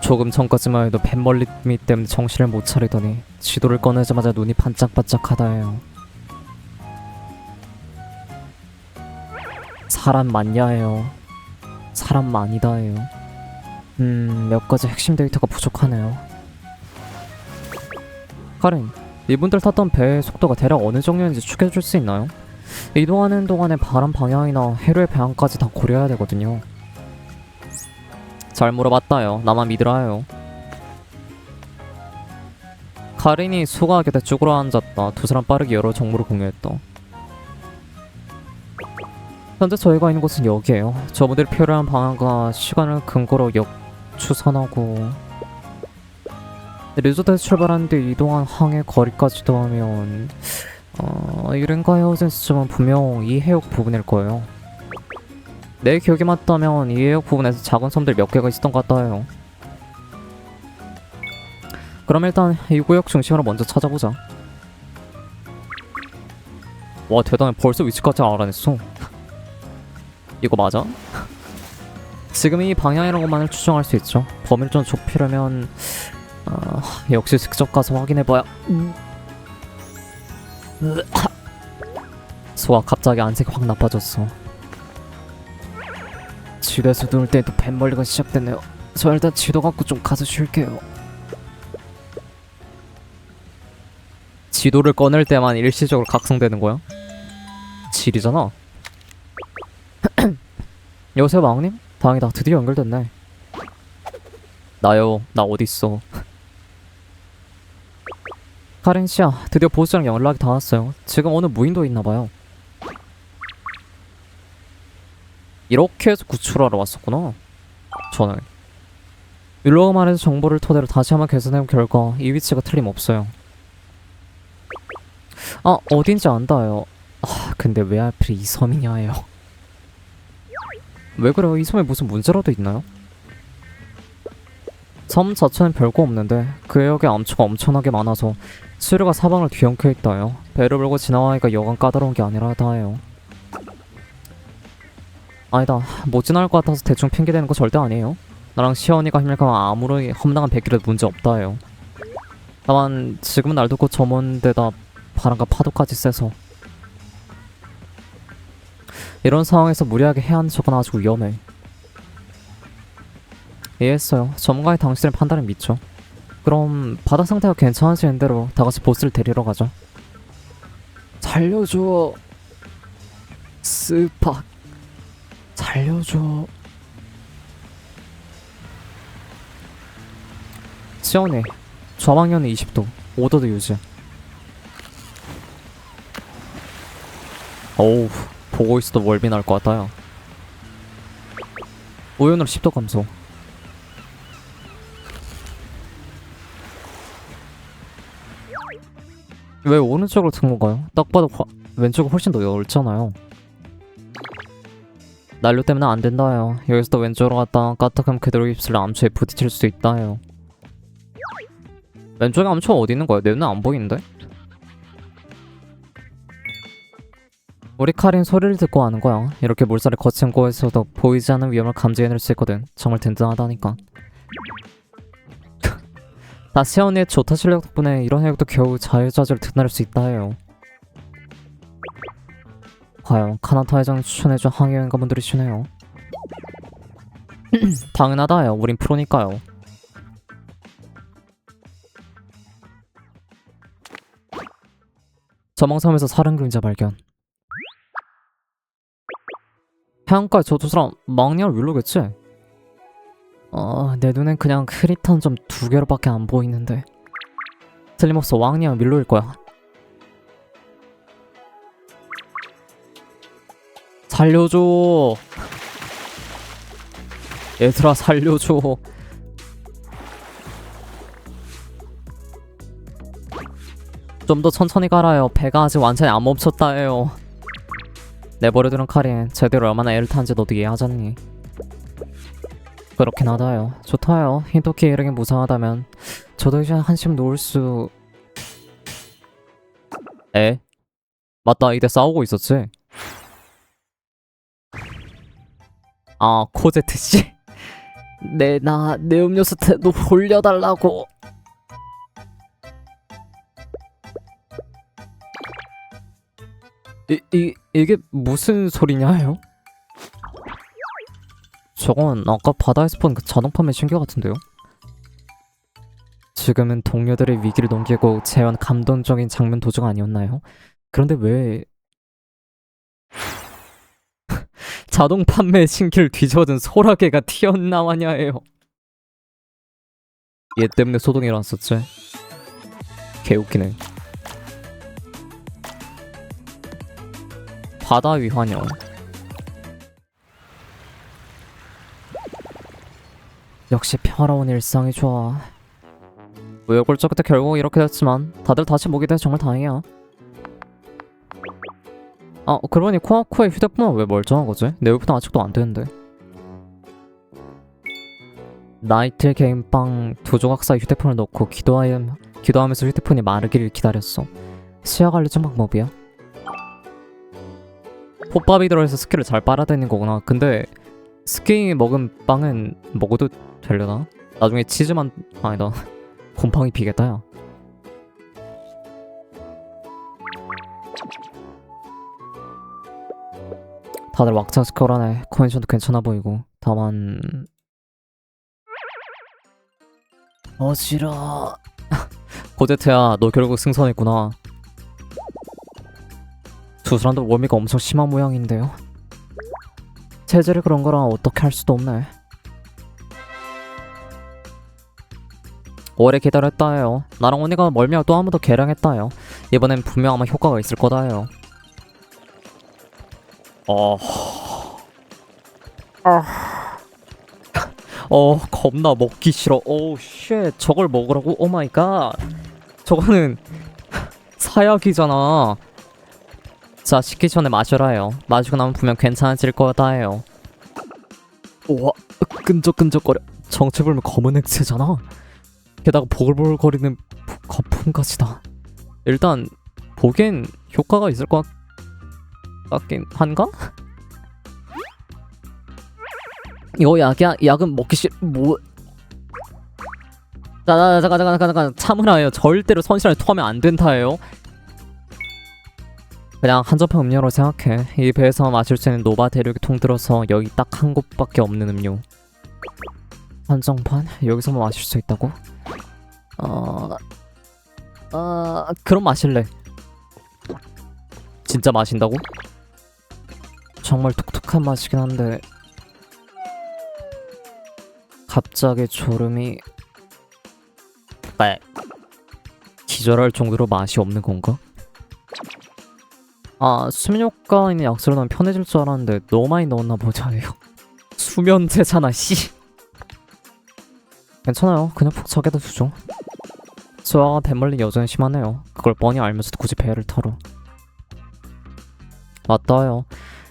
조금 전까지만 해도 뱃멀미 때문에 정신을 못 차리더니 지도를 꺼내자마자 눈이 반짝반짝하다예요. 사람 맞냐예요. 사람 아니다예요. 몇 가지 핵심 데이터가 부족하네요. 카린, 이분들 탔던 배의 속도가 대략 어느 정도인지 추측해줄 수 있나요? 이동하는 동안의 바람 방향이나 해류의 배양까지 다 고려해야 되거든요. 잘 물어봤다요. 나만 믿으라요. 카린이 수고하게 돼 쭈그러 앉았다. 두 사람 빠르게 여러 정보를 공유했다. 현재 저희가 있는 곳은 여기에요. 저분들이 표현한 방향과 시간을 근거로 역추산하고 리조트에서 출발한 뒤 이동한 항해 거리까지 더하면 이른가 헤어진 시점은 분명 이 해역 부분일 거예요. 내 기억이 맞다면 이 해역 부분에서 작은 섬들 몇 개가 있었던 것 같아요. 그럼 일단 이 구역 중심으로 먼저 찾아보자. 와 대단해. 벌써 위치까지 알아냈어. 이거 맞아? 지금 이 방향이라는 것만을 추정할 수 있죠. 범위를 좀 좁히려면 역시 직접 가서 확인해봐야. 소아 갑자기 안색이 확 나빠졌어. 지도에서 눈을 떼니 또 뱃멀리가 시작됐네요. 저 일단 지도 갖고 좀 가서 쉴게요. 지도를 꺼낼 때만 일시적으로 각성되는 거야? 질이잖아. 여보세요 마왕님? 다행이다 드디어 연결됐네. 나요. 나 어딨어. 카렌씨야 드디어 보스랑 연락이 닿았어요. 지금 어느 무인도에 있나봐요. 이렇게 해서 구출하러 왔었구나. 저는 윌로우가 말해서 정보를 토대로 다시 한번 계산해본 결과 이 위치가 틀림없어요. 아 어딘지 안다요. 아 근데 왜 하필 이 섬이냐 해요. 왜 그래요? 이 섬에 무슨 문제라도 있나요? 섬 자체는 별거 없는데 그 해역에 암초가 엄청나게 많아서 수류가 사방을 뒤엉켜 있다요. 배를 몰고 지나가니까 여간 까다로운 게 아니라다 해요. 아니다 못 지나갈 것 같아서 대충 핑계대는 거 절대 아니에요. 나랑 시원이가 힘을 가면 아무리 험난한 백길에도 문제 없다 해요. 다만 지금은 날도 곧 저먼 데다 바람과 파도까지 세서 이런 상황에서 무리하게 해안 척은 아주 위험해. 이해했어요. 전문가의 당신의 판단을 믿죠. 그럼 바다 상태가 괜찮아지는 대로 다같이 보스를 데리러 가죠. 살려줘 스팍 살려줘. 시원해. 좌방향은 20도 5도도 유지. 어우 보고 있어도 월비 날 것 같아요. 오연으로 10도 감소. 왜 오른쪽으로 튼 건가요? 딱 봐도 왼쪽이 훨씬 더 넓잖아요. 난로 때문에 안 된다요. 여기서도 왼쪽으로 갔다 까딱하면 그대로 입술을 암초에 부딪힐 수 있다요. 왼쪽에 암초가 어디 있는 거야? 내 눈에 안 보이는데? 우리 카린 소리를 듣고 아는 거야. 이렇게 물살이 거친 곳에서도 보이지 않는 위험을 감지해낼 수 있거든. 정말 든든하다니까. 다시 언니의 조타 실력 덕분에 이런 해역도 겨우 자유자재로 드러낼 수 있다 해요. 과연 카나타 회장이 추천해준 항해여행가분들이시네요. 당연하다요. 우린 프로니까요. 저망섬에서 사람 그림자 발견. 해안가에 저 두 사람 망령을 윌로겠지? 내 눈엔 그냥 흐릿한 점 2개로밖에 안 보이는데 틀림없어 왕리와 밀로일 거야. 살려줘 얘들아 살려줘. 좀 더 천천히 가라요. 배가 아직 완전히 안 멈췄다 해요. 내버려두는 카린 제대로 얼마나 애를 타는지 너도 이해하잖니. 그렇긴 하다요. 좋다요. 힌토키 일행이 무상하다면 저도 이제 한심 놓을 수... 에? 맞다 이때 싸우고 있었지? 아 코제트씨? 내 음료수 너 올려달라고. 이게 무슨 소리냐요? 저건 아까 바다에서 본 그 자동 판매 신기 같은데요? 지금은 동료들의 위기를 넘기고 재현 감동적인 장면 도중 아니었나요? 그런데 왜 자동 판매 신기를 뒤집어든 소라게가 튀어나왔냐 해요. 얘 때문에 소동이 일어났었지. 개웃기네. 바다 위 환영. 역시 평화로운 일상이 좋아. 우여곡절 끝에 결국 이렇게 됐지만 다들 다시 모게 돼서 정말 다행이야. 그러니 코아코의 휴대폰은 왜 멀쩡한 거지? 내 휴대폰 아직도 안 되는데. 나이트 게임빵 두 조각 사이 휴대폰을 넣고 기도하면서 휴대폰이 마르기를 기다렸어. 시야 관리 좀 방법이야. 호밥이 들어있어 스키를 잘 빨아들이는 거구나. 근데 스키 먹은 빵은 먹어도 되려나? 나중에 치즈만 아니다. 곰팡이 피겠다 야. 다들 왁자 스코라네. 컨디션도 괜찮아 보이고. 다만 어지러. 고제트야 너 결국 승선했구나. 두 사람도 월미가 엄청 심한 모양인데요. 체질이 그런 거라 어떻게 할 수도 없네. 오래 기다렸다요. 나랑 언니가 멀미하고 또 한 번 더 계량했다요. 이번엔 분명 아마 효과가 있을 거다요. 겁나 먹기 싫어. 쉣. 저걸 먹으라고? 오 마이 갓. 저거는 사약이잖아. 자, 식기 전에 마셔라요. 마시고 나면 분명 괜찮아질 거다요. 우와, 끈적끈적거려. 정체불명 검은 액체잖아. 게다가 보글보글거리는 거품까지다. 일단 보기엔 효과가 있을 것 같긴 한가? 이거 약이야? 약은 먹기 싫... 뭐... 잠깐 참으라요. 절대로 선실에 토하면 안 된다예요. 그냥 한정판 음료로 생각해. 이 배에서 마실 수 있는 노바 대륙이 통들어서 여기 딱 한 곳밖에 없는 음료. 한정판? 여기서만 마실 수 있다고? 그럼 마실래. 진짜 마신다고? 정말 독특한 맛이긴 한데 갑자기 졸음이 기절할 정도로 맛이 없는 건가? 수면효과 있는 약수로 넣으면 편해질 줄 알았는데 너무 많이 넣었나 보자요. 수면제잖아 씨. 괜찮아요. 그냥 푹 자게다 두죠. 소화가 배멀리 여전히 심하네요. 그걸 뻔히 알면서도 굳이 배를 타러. 맞다요.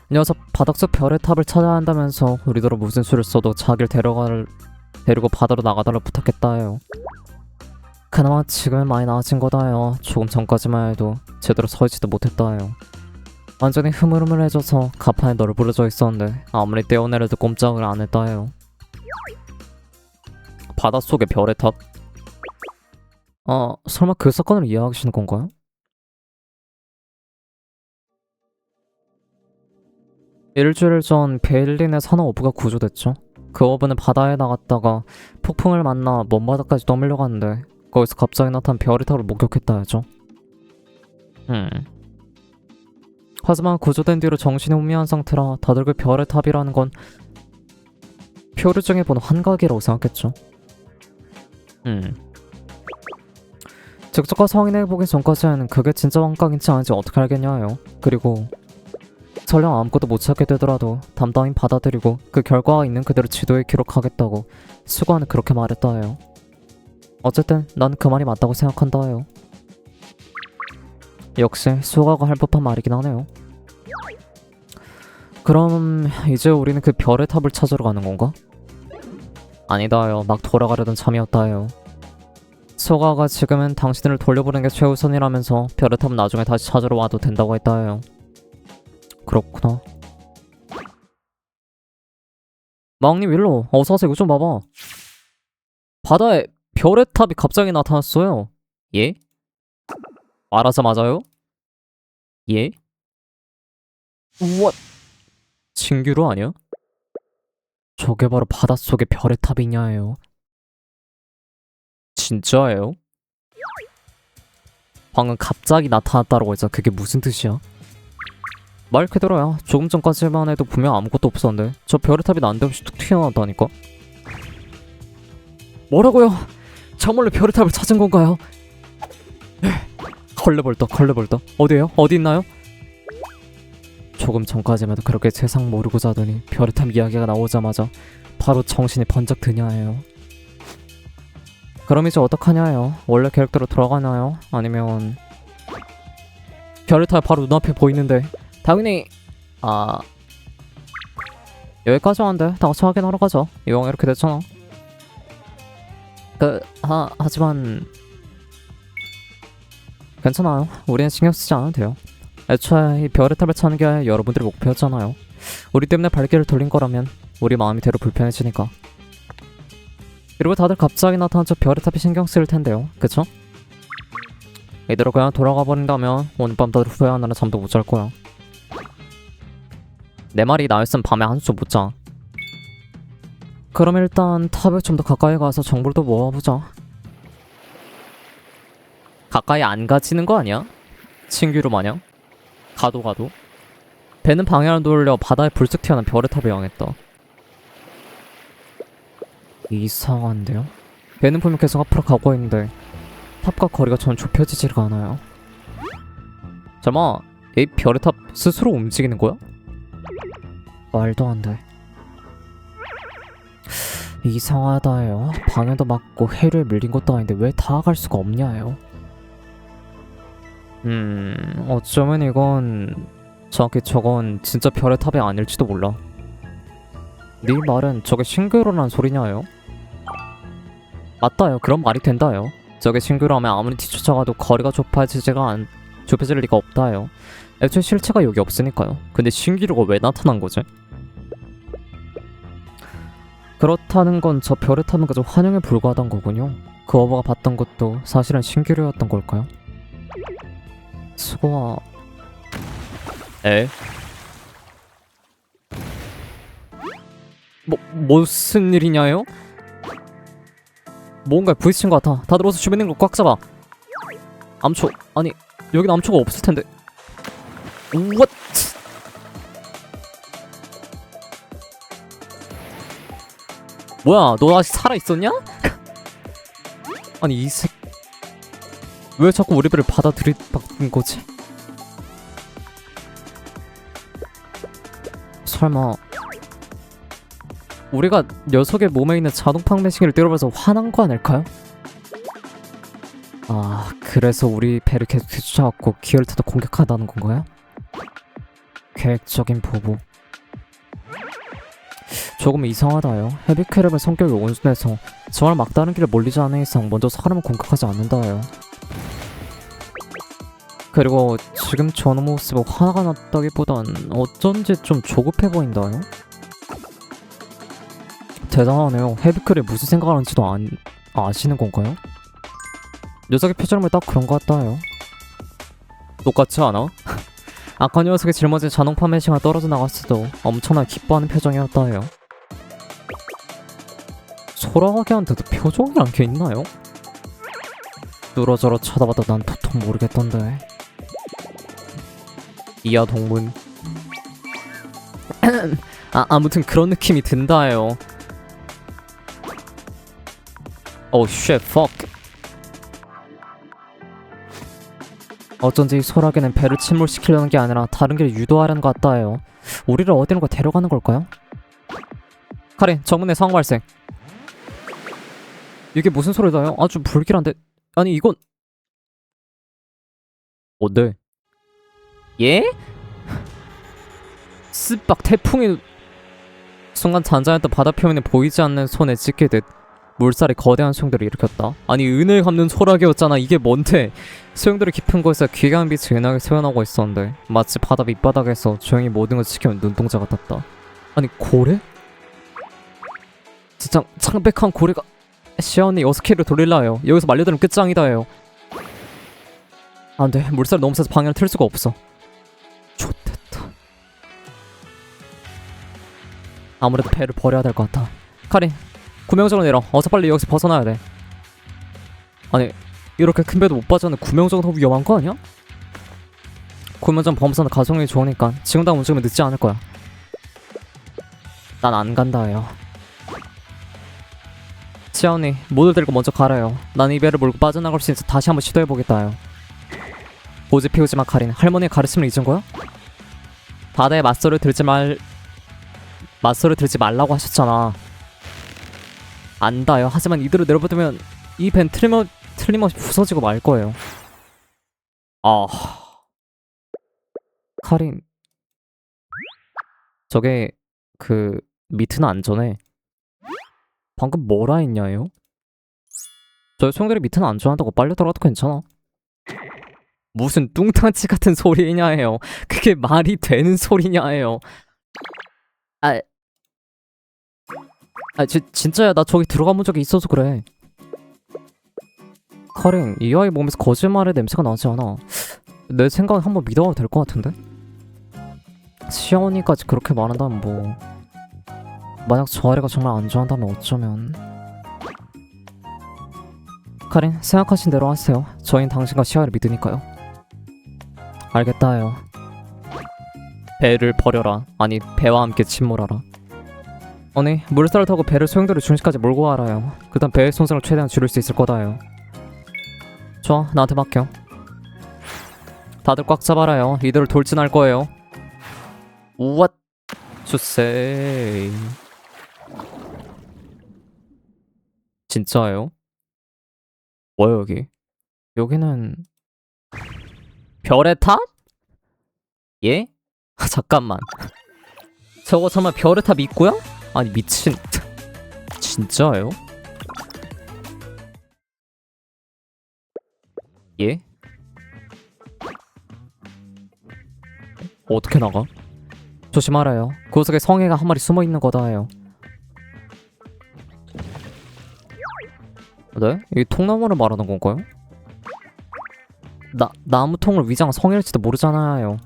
이 녀석 바닥속 별의 탑을 찾아야 한다면서 우리더러 무슨 수를 써도 자기를 데리고 바다로 나가달라 부탁했다요. 그나마 지금은 많이 나아진 거다요. 조금 전까지만 해도 제대로 서있지도 못했다요. 완전히 흐물흐물해져서 가판에 널브러져 있었는데 아무리 떼어내려도 꼼짝을 안 했다요. 바닷속의 별의 탑? 설마 그 사건을 이해하시는 건가요? 일주일 전 베일린의 산호 어부가 구조됐죠. 그 어부는 바다에 나갔다가 폭풍을 만나 먼 바다까지 떠밀려갔는데 거기서 갑자기 나타난 별의 탑을 목격했다 하죠. 하지만 구조된 뒤로 정신이 혼미한 상태라 다들 그 별의 탑이라는 건 표류 중에 본 환각이라고 생각했죠. 직접 가서 확인해보기 전까지는 그게 진짜 환각인지 아닌지 어떻게 알겠냐요. 그리고 설령 아무것도 못 찾게 되더라도 담당인 받아들이고 그 결과가 있는 그대로 지도에 기록하겠다고 수고하는 그렇게 말했다 해요. 어쨌든 난 그 말이 맞다고 생각한다 해요. 역시 수고가 할 법한 말이긴 하네요. 그럼 이제 우리는 그 별의 탑을 찾으러 가는 건가? 아니다요. 막 돌아가려던 참이었다요. 소가가 지금은 당신을 돌려보는 게 최우선이라면서 별의 탑은 나중에 다시 찾으러 와도 된다고 했다요. 그렇구나. 마왕님 일로 어서와서 이거 좀 봐봐. 바다에 별의 탑이 갑자기 나타났어요. 예? 말하자마자요? 예? 우와, 신규로 아니야? 저게 바로 바닷속의 별의 탑이냐예요. 진짜예요? 방금 갑자기 나타났다라고 했잖아. 그게 무슨 뜻이야? 말 그대로야. 조금 전까지만 해도 분명 아무것도 없었는데 저 별의 탑이 난데없이 툭 튀어나왔다니까. 뭐라고요? 정말로 별의 탑을 찾은 건가요? 컬레벌떡 어디에요? 어디 있나요? 조금 전까지만 해도 그렇게 세상 모르고 자더니 별의 탑 이야기가 나오자마자 바로 정신이 번쩍 드냐예요. 그럼 이제 어떡하냐예요? 원래 계획대로 돌아가나요? 아니면 별의 탑이 바로 눈앞에 보이는데 당연히 여기까지 왔는데 다 같이 확인하러 가자. 이왕 이렇게 됐잖아. 하지만 괜찮아요. 우리는 신경 쓰지 않아도 돼요. 애초에 이 별의 탑을 찾는 게 여러분들의 목표였잖아요. 우리 때문에 발길을 돌린 거라면 우리 마음이 대로 불편해지니까. 그리고 다들 갑자기 나타난 저 별의 탑이 신경 쓰일 텐데요. 그쵸? 이대로 그냥 돌아가 버린다면 오늘 밤 다들 후회하느라 잠도 못 잘 거야. 내 말이 나였으면 밤에 한숨 못 자. 그럼 일단 탑에 좀 더 가까이 가서 정보를 더 모아보자. 가까이 안 가지는 거 아니야? 신규로 마냥? 가도 배는 방향을 돌려 바다에 불쑥 튀어나온 별의 탑을 향했다. 이상한데요? 배는 분명 계속 앞으로 가고 있는데 탑과 거리가 전 좁혀지지가 않아요. 설마 이 별의 탑 스스로 움직이는 거야? 말도 안 돼. 이상하다요. 방해도 맞고 해류에 밀린 것도 아닌데 왜 다가갈 수가 없냐요. 어쩌면 이건 정확히 저건 진짜 별의 탑이 아닐지도 몰라. 네 말은 저게 싱그러란 소리냐요? 맞다요. 그런 말이 된다요. 저게 싱그러하면 아무리 뒤쫓아가도 거리가 좁혀질 리가 없다요. 애초에 실체가 여기 없으니까요. 근데 신기루가 왜 나타난 거지? 그렇다는 건 저 별의 탑은 그저 환영에 불과하단 거군요. 그 어버가 봤던 것도 사실은 신기루였던 걸까요? 수고와... 에? 무슨 일이냐요? 뭔가에 부딪힌 것 같아. 다들 어서 주변에 있는 거 꽉 잡아. 암초... 아니 여긴 암초가 없을 텐데. What? 뭐야, 너 아직 살아있었냐? 아니 이 왜 자꾸 우리 배를 받아들이는 거지? 설마 우리가 녀석의 몸에 있는 자동판 매싱기를 때려봐서 화난 거 아닐까요? 아, 그래서 우리 배를 계속 뒤쫓아왔고 기어를 타도 공격한다는 건가요? 계획적인 보복. 조금 이상하다요. 헤비캐랩은 성격이 온순해서 정말 막다른 길을 몰리지 않은 이상 먼저 사람을 공격하지 않는다요. 그리고 지금 저 모습은 화가 났다기보단 어쩐지 좀 조급해 보인다요. 대단하네요. 헤비캐랩이 무슨 생각을 하는지도 아시는 건가요? 녀석의 표정을 딱 그런 것 같다요. 똑같지 않아? 아까 녀석의 짊어진 자동판 매싱가 떨어져 나갔어도 엄청나게 기뻐하는 표정이었다 해요. 소라게한테도 표정이란 게 있나요? 뚫어져라 쳐다봐도 난 도통 모르겠던데. 이하 동문. 아무튼 그런 느낌이 든다요. Oh shit, fuck. 어쩐지 이 소라게는 배를 침몰시키려는 게 아니라 다른 길을 유도하려는 것 같다요. 우리를 어디론가 데려가는 걸까요? 카린, 정문에 상황 발생. 이게 무슨 소리다요? 아주 불길한데. 아니 이건... 뭔데? 예? 스빡 태풍이... 순간 잔잔했던 바다 표면에 보이지 않는 손에 찢기듯 물살이 거대한 소용돌이를 일으켰다. 아니 은을 갚는 소라게였잖아. 이게 뭔데? 소용돌이 깊은 곳에서 귀가한 빛이 은하게 새어나오고 있었는데 마치 바다 밑바닥에서 조용히 모든 걸 지켜온 눈동자 같았다. 아니 고래? 진짜 창백한 고래가... 시아언니 여스키를 돌릴라 해요. 여기서 말려들면 끝장이다 해요. 안돼, 물살이 너무 세서 방향을 틀 수가 없어. 좋댔다. 아무래도 배를 버려야 될 것 같아. 카린, 구명정을 내려. 어서 빨리 여기서 벗어나야 돼. 아니 이렇게 큰 배도 못 빠져는 구명정은 더 위험한 거 아니야? 구명정 범사는 가성이 좋으니까 지금 다 움직이면 늦지 않을 거야. 난 안 간다 해요. 시아언니, 모두 데리고 먼저 가라요. 난 이 배를 몰고 빠져나갈 수 있어 다시 한번 시도해보겠다요. 고집 피우지마 카린. 할머니의 가르침을 잊은 거야? 바다에 맞서를 들지 말라고 하셨잖아. 안다요. 하지만 이대로 내려보면 이 밴 틀림없이 부서지고 말 거예요. 아... 카린... 저게... 미트는 안전해. 방금 뭐라 했냐요? 저 총들이 미트는 안전하다고 빨려 들어가도 괜찮아. 무슨 뚱탕치 같은 소리냐 해요. 그게 말이 되는 소리냐 해요. 진짜야. 나 저기 들어가 본 적이 있어서 그래. 카린, 이 아이 몸에서 거짓말의 냄새가 나지 않아. 내 생각은 한번 믿어봐도 될 것 같은데? 시어머니까지 그렇게 말한다면 뭐... 만약 저 아이가 정말 안 좋아한다면 어쩌면... 카린, 생각하신 대로 하세요. 저희는 당신과 시아를 믿으니까요. 알겠다요. 배를 버려라. 아니 배와 함께 침몰하라. 아니 물살을 타고 배를 소용돌이 중심까지 몰고 가라요. 그다음 배의 손상을 최대한 줄일 수 있을 거다요. 좋아 나한테 맡겨. 다들 꽉 잡아라요. 이대로 돌진할 거예요. 우왓 주세이. 진짜예요? 뭐야 여기? 여기는 별의 탑? 예? 잠깐만. 저거 정말 별의 탑 입구야? 아니 미친. 진짜예요? 예? 어떻게 나가? 조심하라요. 구석에 성애가 한 마리 숨어 있는 거다요. 네? 이 통나무를 말하는 건가요? 나무통을 위장한 성애일지도 모르잖아요.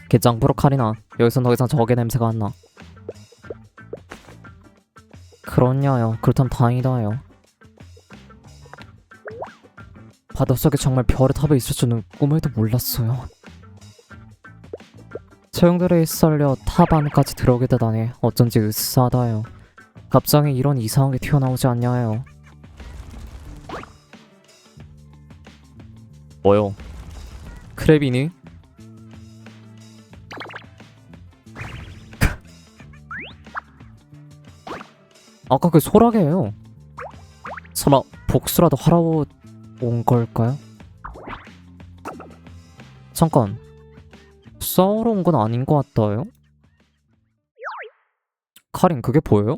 개짱부러 카리나. 여기선 더 이상 저게 냄새가 안 나. 그렇냐요. 그렇다면 다행이다요. 바닷속에 정말 별의 탑에 있을 줄은 꿈에도 몰랐어요. 소용돌이에 휩쓸려 탑 안까지 들어오게 되다니 어쩐지 으스스하다요. 갑자기 이런 이상한 게 튀어나오지 않냐요. 뭐요? 크랩이니? 아까 그 소라게예요. 설마 복수라도 하러 온 걸까요? 잠깐, 싸우러 온 건 아닌 것 같다요? 카린 그게 보여요?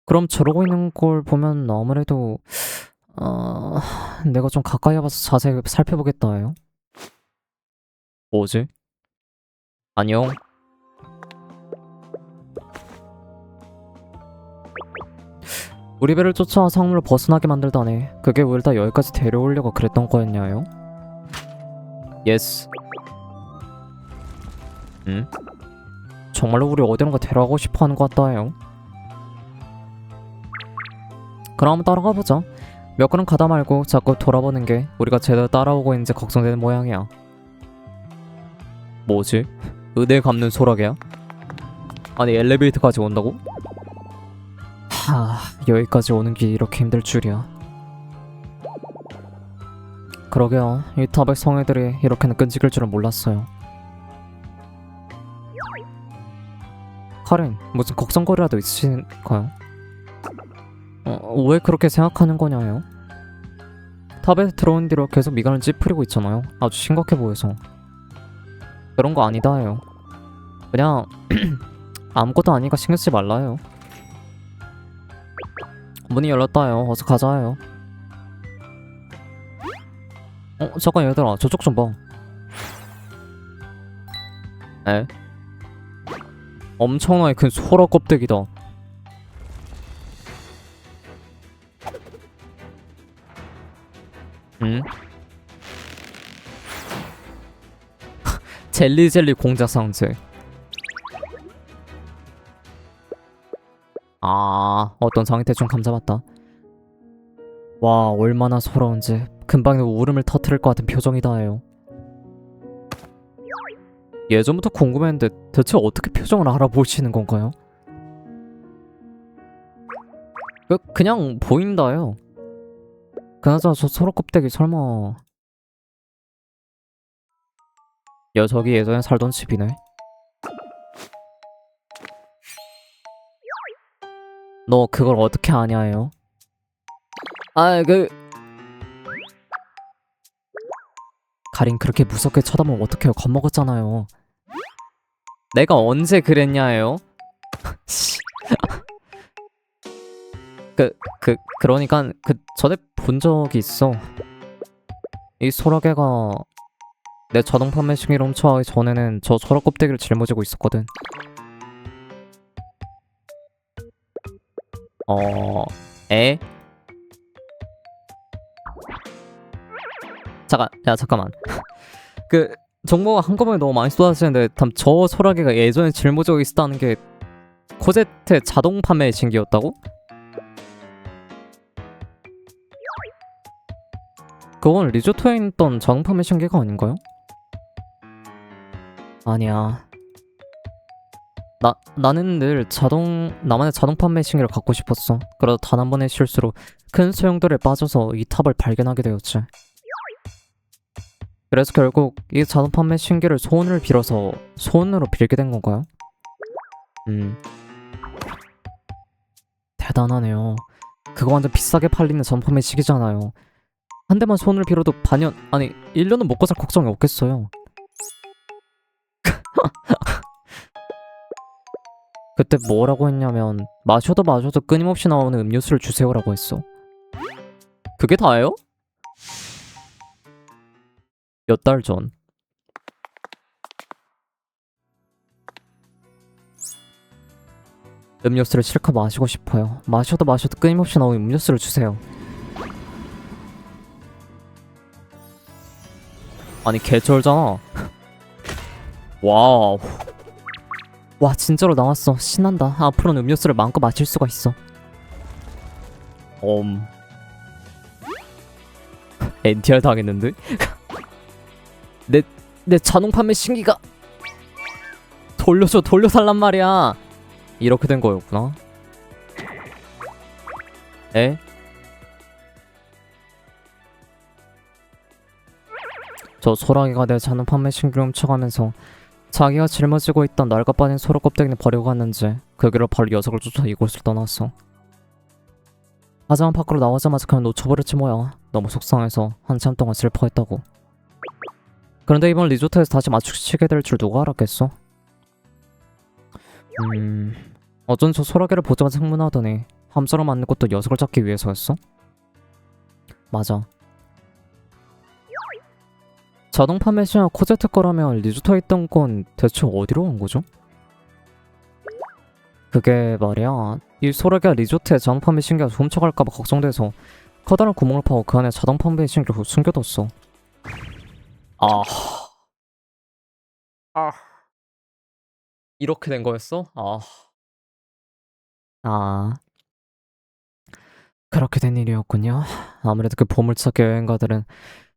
그럼 저러고 있는 걸 보면 아무래도 내가 좀 가까이 와봐서 자세히 살펴보겠다요. 뭐지? 안녕. 우리 배를 쫓아 상물로 벗어나게 만들다네. 그게 우릴 다 여기까지 데려오려고 그랬던 거였냐요? 예스. 응? 정말로 우리 어디론가 데려가고 싶어 하는 것 같다요. 그럼 한번 따라가 보자. 몇 걸음 가다 말고 자꾸 돌아보는 게 우리가 제대로 따라오고 있는지 걱정되는 모양이야. 뭐지? 은혜 갚는 소라게야? 아니 엘리베이터까지 온다고? 여기까지 오는 게 이렇게 힘들 줄이야. 그러게요. 이 탑의 성애들이 이렇게는 끈질길 줄은 몰랐어요. 카린, 무슨 걱정거리라도 있으신가요? 왜 그렇게 생각하는 거냐요? 탑에 들어온 뒤로 계속 미간을 찌푸리고 있잖아요. 아주 심각해 보여서. 그런 거 아니다요. 그냥 아무것도 아니니까 신경 쓰지 말라요. 문이 열렸다요. 어서 가자요. 잠깐 얘들아 저쪽 좀 봐. 에? 엄청나게 큰 소라 껍데기다. 응? 젤리 공작 상자. 어떤 상이 대충 감잡았다. 와 얼마나 서러운지 금방 울음을 터뜨릴 것 같은 표정이다요. 예전부터 궁금했는데 대체 어떻게 표정을 알아보시는 건가요? 그냥 보인다요. 그나저나 저 소라 껍데기 설마 저기 예전에 살던 집이네. 너 그걸 어떻게 아냐요? 가린 그렇게 무섭게 쳐다보면 어떡해요. 겁먹었잖아요. 내가 언제 그랬냐요? 그러니까 전에 본 적이 있어. 이 소라게가 내 자동 판매 시기를 훔쳐가기 전에는 저 소라 껍데기를 짊어지고 있었거든. 에? 잠깐만. 정보가 한꺼번에 너무 많이 쏟아지는데 저 소라게가 예전에 짊어지고 있었다는 게 코제트 자동 판매 신기였다고? 그건 리조트에 있던 자동 판매 신기가 아닌가요? 아니야. 나는 늘 나만의 자동 판매 신기를 갖고 싶었어. 그러다 단 한 번의 실수로 큰 소용돌이에 빠져서 이 탑을 발견하게 되었지. 그래서 결국 이 자동 판매 신기를 소원을 빌어서 소원으로 빌게 된 건가요? 대단하네요. 그거 완전 비싸게 팔리는 자동 판매 시기잖아요. 한 대만 소원을 빌어도 반년, 아니 1년은 먹고 살 걱정이 없겠어요. 그때 뭐라고 했냐면 마셔도 끊임없이 나오는 음료수를 주세요라고 했어. 그게 다예요? 몇 달 전. 음료수를 실컷 마시고 싶어요. 마셔도 끊임없이 나오는 음료수를 주세요. 아니 개쩔잖아. 와우. 와 진짜로 나왔어. 신난다. 앞으로는 음료수를 마음껏 마실 수가 있어. NTR 당했는데? 내 자동 판매 신기가 돌려살란 말이야. 이렇게 된 거였구나. 에? 저 소라기가 내 자동 판매 신기를 훔쳐가면서 자기가 짊어지고 있던 낡아빠진 소라 껍데기를 버리고 갔는지 그 길로 바로 녀석을 쫓아 이곳을 떠났어. 하지만 밖으로 나오자마자 그냥 놓쳐버렸지 뭐야. 너무 속상해서 한참 동안 슬퍼했다고. 그런데 이번 리조트에서 다시 마주치게 될 줄 누가 알았겠어? 어쩐 저 소라게를 보자마자 흥분하더니 함자로 만든 것도 녀석을 잡기 위해서였어? 맞아. 자동 판매 시장 코제트 거라면 리조트에 있던 건 대체 어디로 간 거죠? 그게 말이야, 이 소라게가 리조트에 자동 판매 신기가 훔쳐갈까봐 걱정돼서 커다란 구멍을 파고 그 안에 자동 판매 신기를 숨겨뒀어. 이렇게 된 거였어? 그렇게 된 일이었군요. 아무래도 그 보물찾기 여행가들은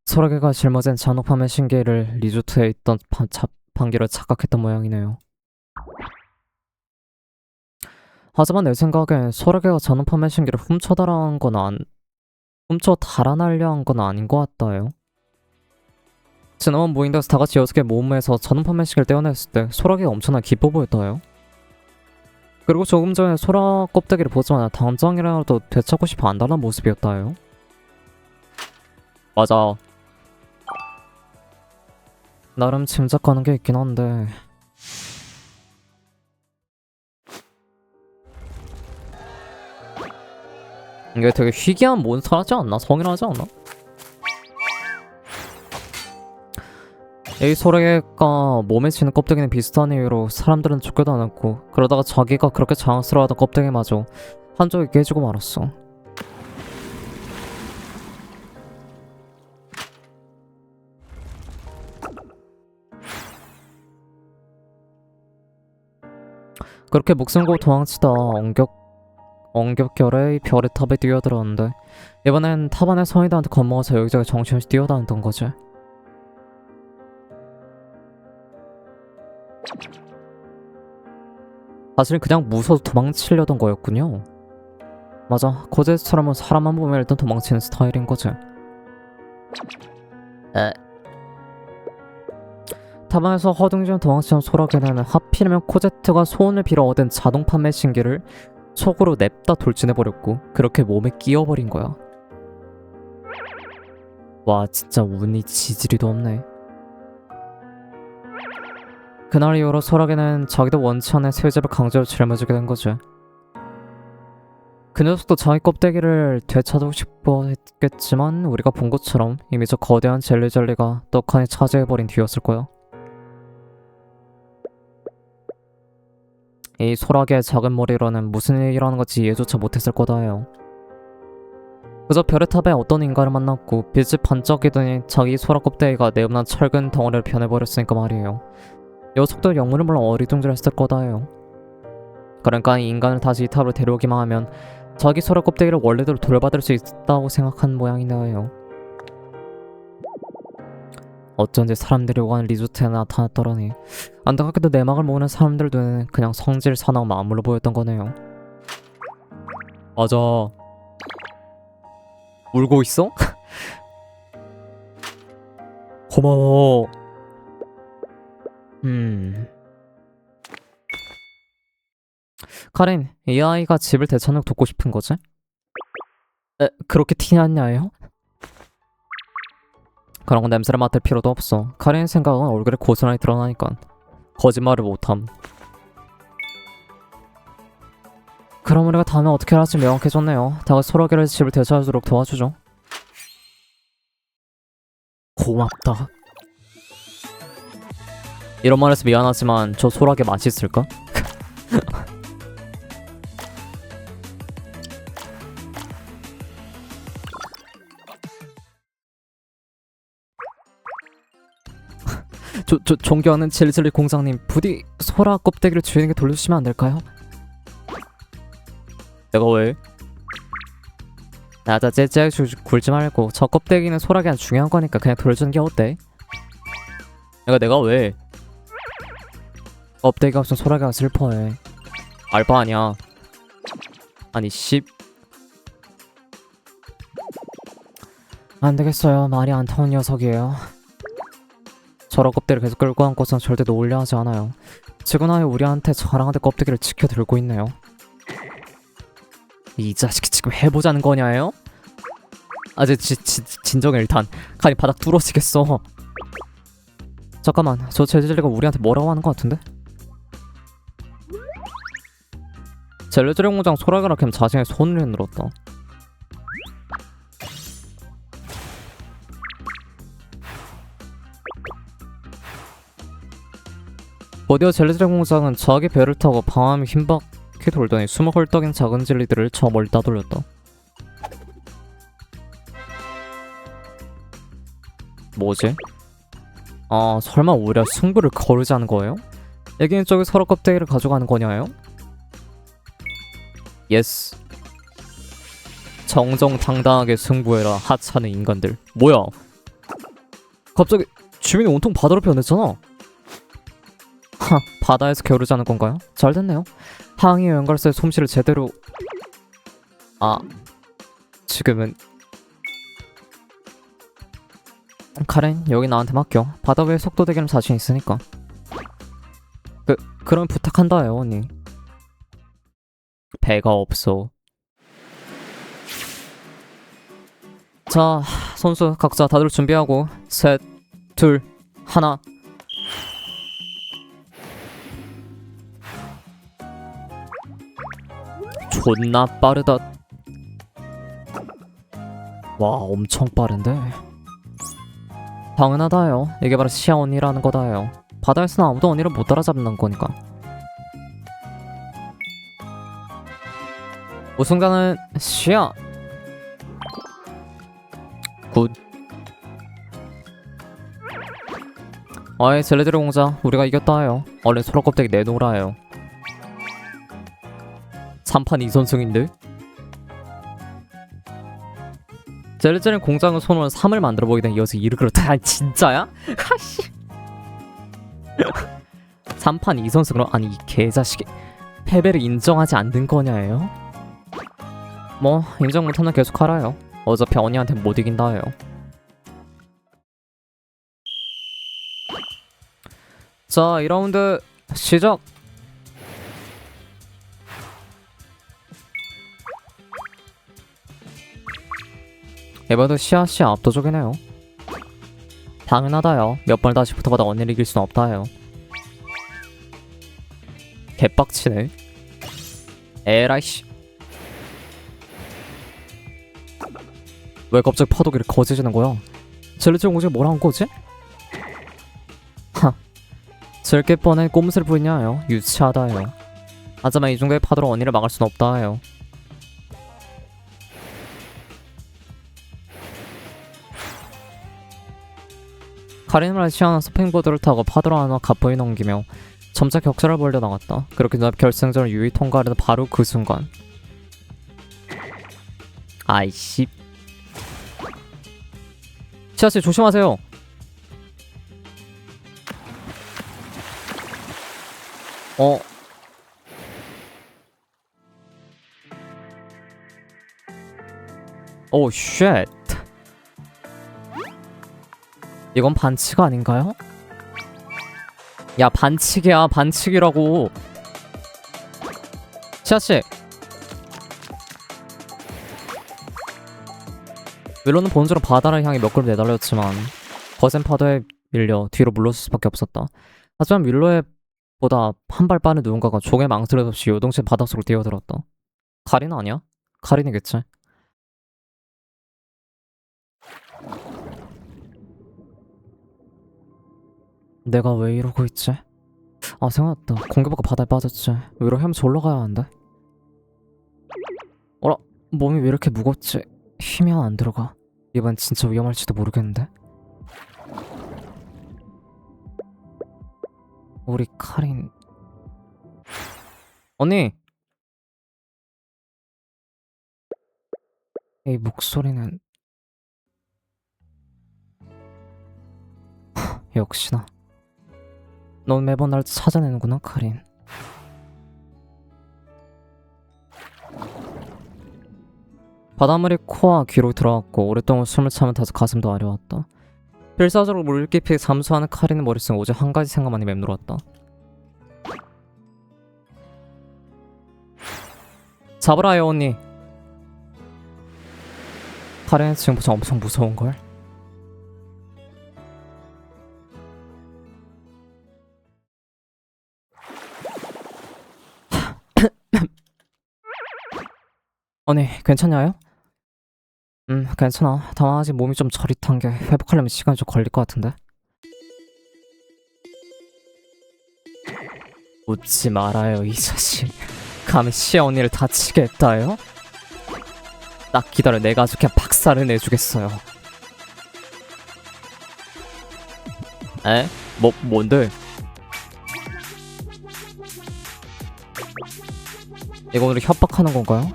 소라게가 짊어진 자동 판매 신기를 리조트에 있던 판기로 착각했던 모양이네요. 하지만 내 생각엔 소라게가 자동 판매 신기를 훔쳐 달아나려 한 건 아닌 것 같다요. 지난번 모임에서 다같이 6개 모험에서 자동 판매 신기를 떼어냈을 때 소라게가 엄청나게 기뻐 보였다요. 그리고 조금 전에 소라 껍데기를 보자마자 당장이라도 되찾고 싶어 안다는 모습이었다요. 맞아. 나름 짐작가는 게 있긴 한데 이게 되게 희귀한 몬스터하지 않나? 성인하지 않나? 이 소라게가 몸에 지는 껍데기는 비슷한 이유로 사람들은 쫓겨도 않았고, 그러다가 자기가 그렇게 자랑스러워하던 껍데기마저 한쪽이 깨지고 말았어. 그렇게 목숨 걸고 도망치다 엉겹결에 별의 탑에 뛰어들었는데 이번엔 탑 안에 성인들한테 겁먹어서 여기저기 정신없이 뛰어다니던 거지. 사실 그냥 무서워서 도망치려던 거였군요. 맞아, 코제스처럼은 사람만 보면 일단 도망치는 스타일인 거지. 탑 안에서 허둥지둥 도망치는 소라게는 하필이면 코제트가 소원을 빌어 얻은 자동 판매 신기를 속으로 냅다 돌진해버렸고 그렇게 몸에 끼어버린 거야. 와 진짜 운이 지지리도 없네. 그날 이후로 소라게는 자기도 원치 않은 새우집을 강제로 짊어지게 된 거지. 그 녀석도 자기 껍데기를 되찾고 싶어 했겠지만 우리가 본 것처럼 이미 저 거대한 젤리가 떡하니 차지해버린 뒤였을 거야. 이 소라게의 작은 머리로는 무슨 일이라는 건지 이해조차 못했을 거다 해요. 그저 별의 탑에 어떤 인간을 만났고 빛이 반짝이더니 자기 소라 껍데기가 네모난 철근 덩어리를 변해버렸으니까 말이에요. 녀석도 영문을 몰라 어리둥절했을 거다 해요. 그러니까 이 인간을 다시 이 탑으로 데려오기만 하면 자기 소라 껍데기를 원래대로 돌려받을 수 있다고 생각한 모양이네요. 어쩐지 사람들이 오가는 리조트에 나타났더라니. 안타깝게도 내막을 모으는 사람들 눈에는 그냥 성질 사나운 만물로 보였던 거네요. 맞아. 울고 있어? 고마워. 카린, 이 아이가 집을 대천역 돕고 싶은 거지? 그렇게 티났냐요? 그런 건 냄새를 맡을 필요도 없어. 카린의 생각은 얼굴에 고스란히 드러나니까 거짓말을 못함. 그럼 우리가 다음에 어떻게 할지 명확해졌네요. 다가 소라게를 집을 되찾도록 도와주죠. 고맙다. 이런 말해서 미안하지만 저 소라게 맛있을까? 존경하는 젤리젤리 공장님, 부디 소라 껍데기를 주인에게 돌려주시면 안 될까요? 내가 왜? 나자 째째하게 굴지 말고 저 껍데기는 소라게 중요한 거니까 그냥 돌려주는 게 어때? 내가 왜? 껍데기가 없으면 소라게가 슬퍼해. 알바 아니야. 아니 씨. 안 되겠어요. 말이 안 타온 녀석이에요. 저런 껍데기를 계속 끌고 안고선 절대 놓으려 하지 않아요. 지금나야 우리한테 자랑하듯 껍데기를 지켜 들고 있네요. 이 자식이 지금 해보자는 거냐요? 진정해 일단. 간이 바닥 뚫어지겠어. 잠깐만, 저 젤리젤리가 우리한테 뭐라고 하는 거 같은데? 젤리젤리 공장 소라게라 캠 자신의 손을 흔들었다. 드디어 젤리젤리 공장은 자기 배를 타고 방암이 흰바퀴 돌더니 수목 헐떡인 작은 젤리들을 저 멀리 따돌렸다. 뭐지? 아, 설마 오히려 승부를 거르자는 거예요? 애기는 쪽이 서로 껍데기를 가져가는 거냐요? 예스. 정정당당하게 승부해라 하찮은 인간들. 뭐야? 갑자기 주민이 온통 바다로 변했잖아. 하, 바다에서 겨루자는 건가요? 잘 됐네요. 항이 연갈사의 솜씨를 제대로... 지금은... 카렌, 여기 나한테 맡겨. 바다 위에 속도 대기는 자신 있으니까. 그럼 부탁한다요, 언니. 배가 없어. 자, 선수 각자 다들 준비하고 셋, 둘, 하나. 존나 빠르다. 와, 엄청 빠른데. 당연하다요. 이게 바로 시아 언니라는 거다요. 바다에서는 아무도 언니를 못 따라잡는 거니까. 우승자는 시아. 굿. 아이 젤리젤리 공자, 우리가 이겼다요. 얼른 소라 껍데기 내놓으라요. 3판 2선승인데? 젤리젤리 공장은 손으로 3을 만들어보게 된 이어서 2를 그렇다. 진짜야? 하씨. 3판 2선승으로? 아니 이 개자식이 패배를 인정하지 않는 거냐예요? 뭐 인정 못하면 계속 하라요. 어차피 언니한테 못 이긴다요. 자, 2라운드 시작! 이번에도 시아씨 압도적이네요. 당연하다요. 몇 번을 다시 붙어봐도 언니를 이길 순 없다요. 개빡치네. 에라이씨. 왜 갑자기 파도기를 거짓이는 거야? 젤리젤리 공주가 뭐라는 거지? 하. 즐길 뻔한 꼼수를 부리냐요. 유치하다요. 하지만 이 정도의 파도로 언니를 막을 순 없다요. 카린을 시원한 서핑보드를 타고 파도로 안와 갑부에 넘기며 점차 격차를 벌려 나갔다. 그렇게 결승전을 유의 통과하려는 바로 그 순간. 아이씨. 시아씨 조심하세요. 어? 오, 쉣. 이건 반칙 아닌가요? 야, 반칙이야, 반칙이라고. 시아씨. 윌로는 본즈로 바다를 향해 몇 걸음 내달렸지만 거센 파도에 밀려 뒤로 물러설 수밖에 없었다. 하지만 윌로의 보다 한 발 빠른 누군가가 종의 망설임 없이 요동친 바닷속으로 뛰어들었다. 카린 아니야? 카린이겠지. 내가 왜 이러고 있지? 아, 생각났다. 공개받고 바다에 빠졌지. 위로 헤엄쳐 올라가야 한대. 어라, 몸이 왜 이렇게 무겁지? 힘이 안 들어가. 이번 진짜 위험할지도 모르겠는데. 우리 카린. 언니! 이 목소리는... 역시나. 넌 매번 날 찾아내는구나, 카린. 바닷물이 코와 귀로 들어왔고 오랫동안 숨을 참은 탓에 가슴도 아려왔다. 필사적으로 물 깊이 잠수하는 카린의 머릿속에 오직 한 가지 생각만이 맴돌았다. 잡으라요, 언니. 카린은 지금부터 엄청 무서운걸? 언니, 괜찮냐요? 괜찮아. 다만 아직 몸이 좀 저릿한 게 회복하려면 시간이 좀 걸릴 것 같은데. 웃지 말아요, 이 자식. 감히 시아 언니를 다치게 했다요? 딱 기다려, 내가 아주 그냥 박살을 내주겠어요. 에? 뭔데? 이거 오늘 협박하는 건가요?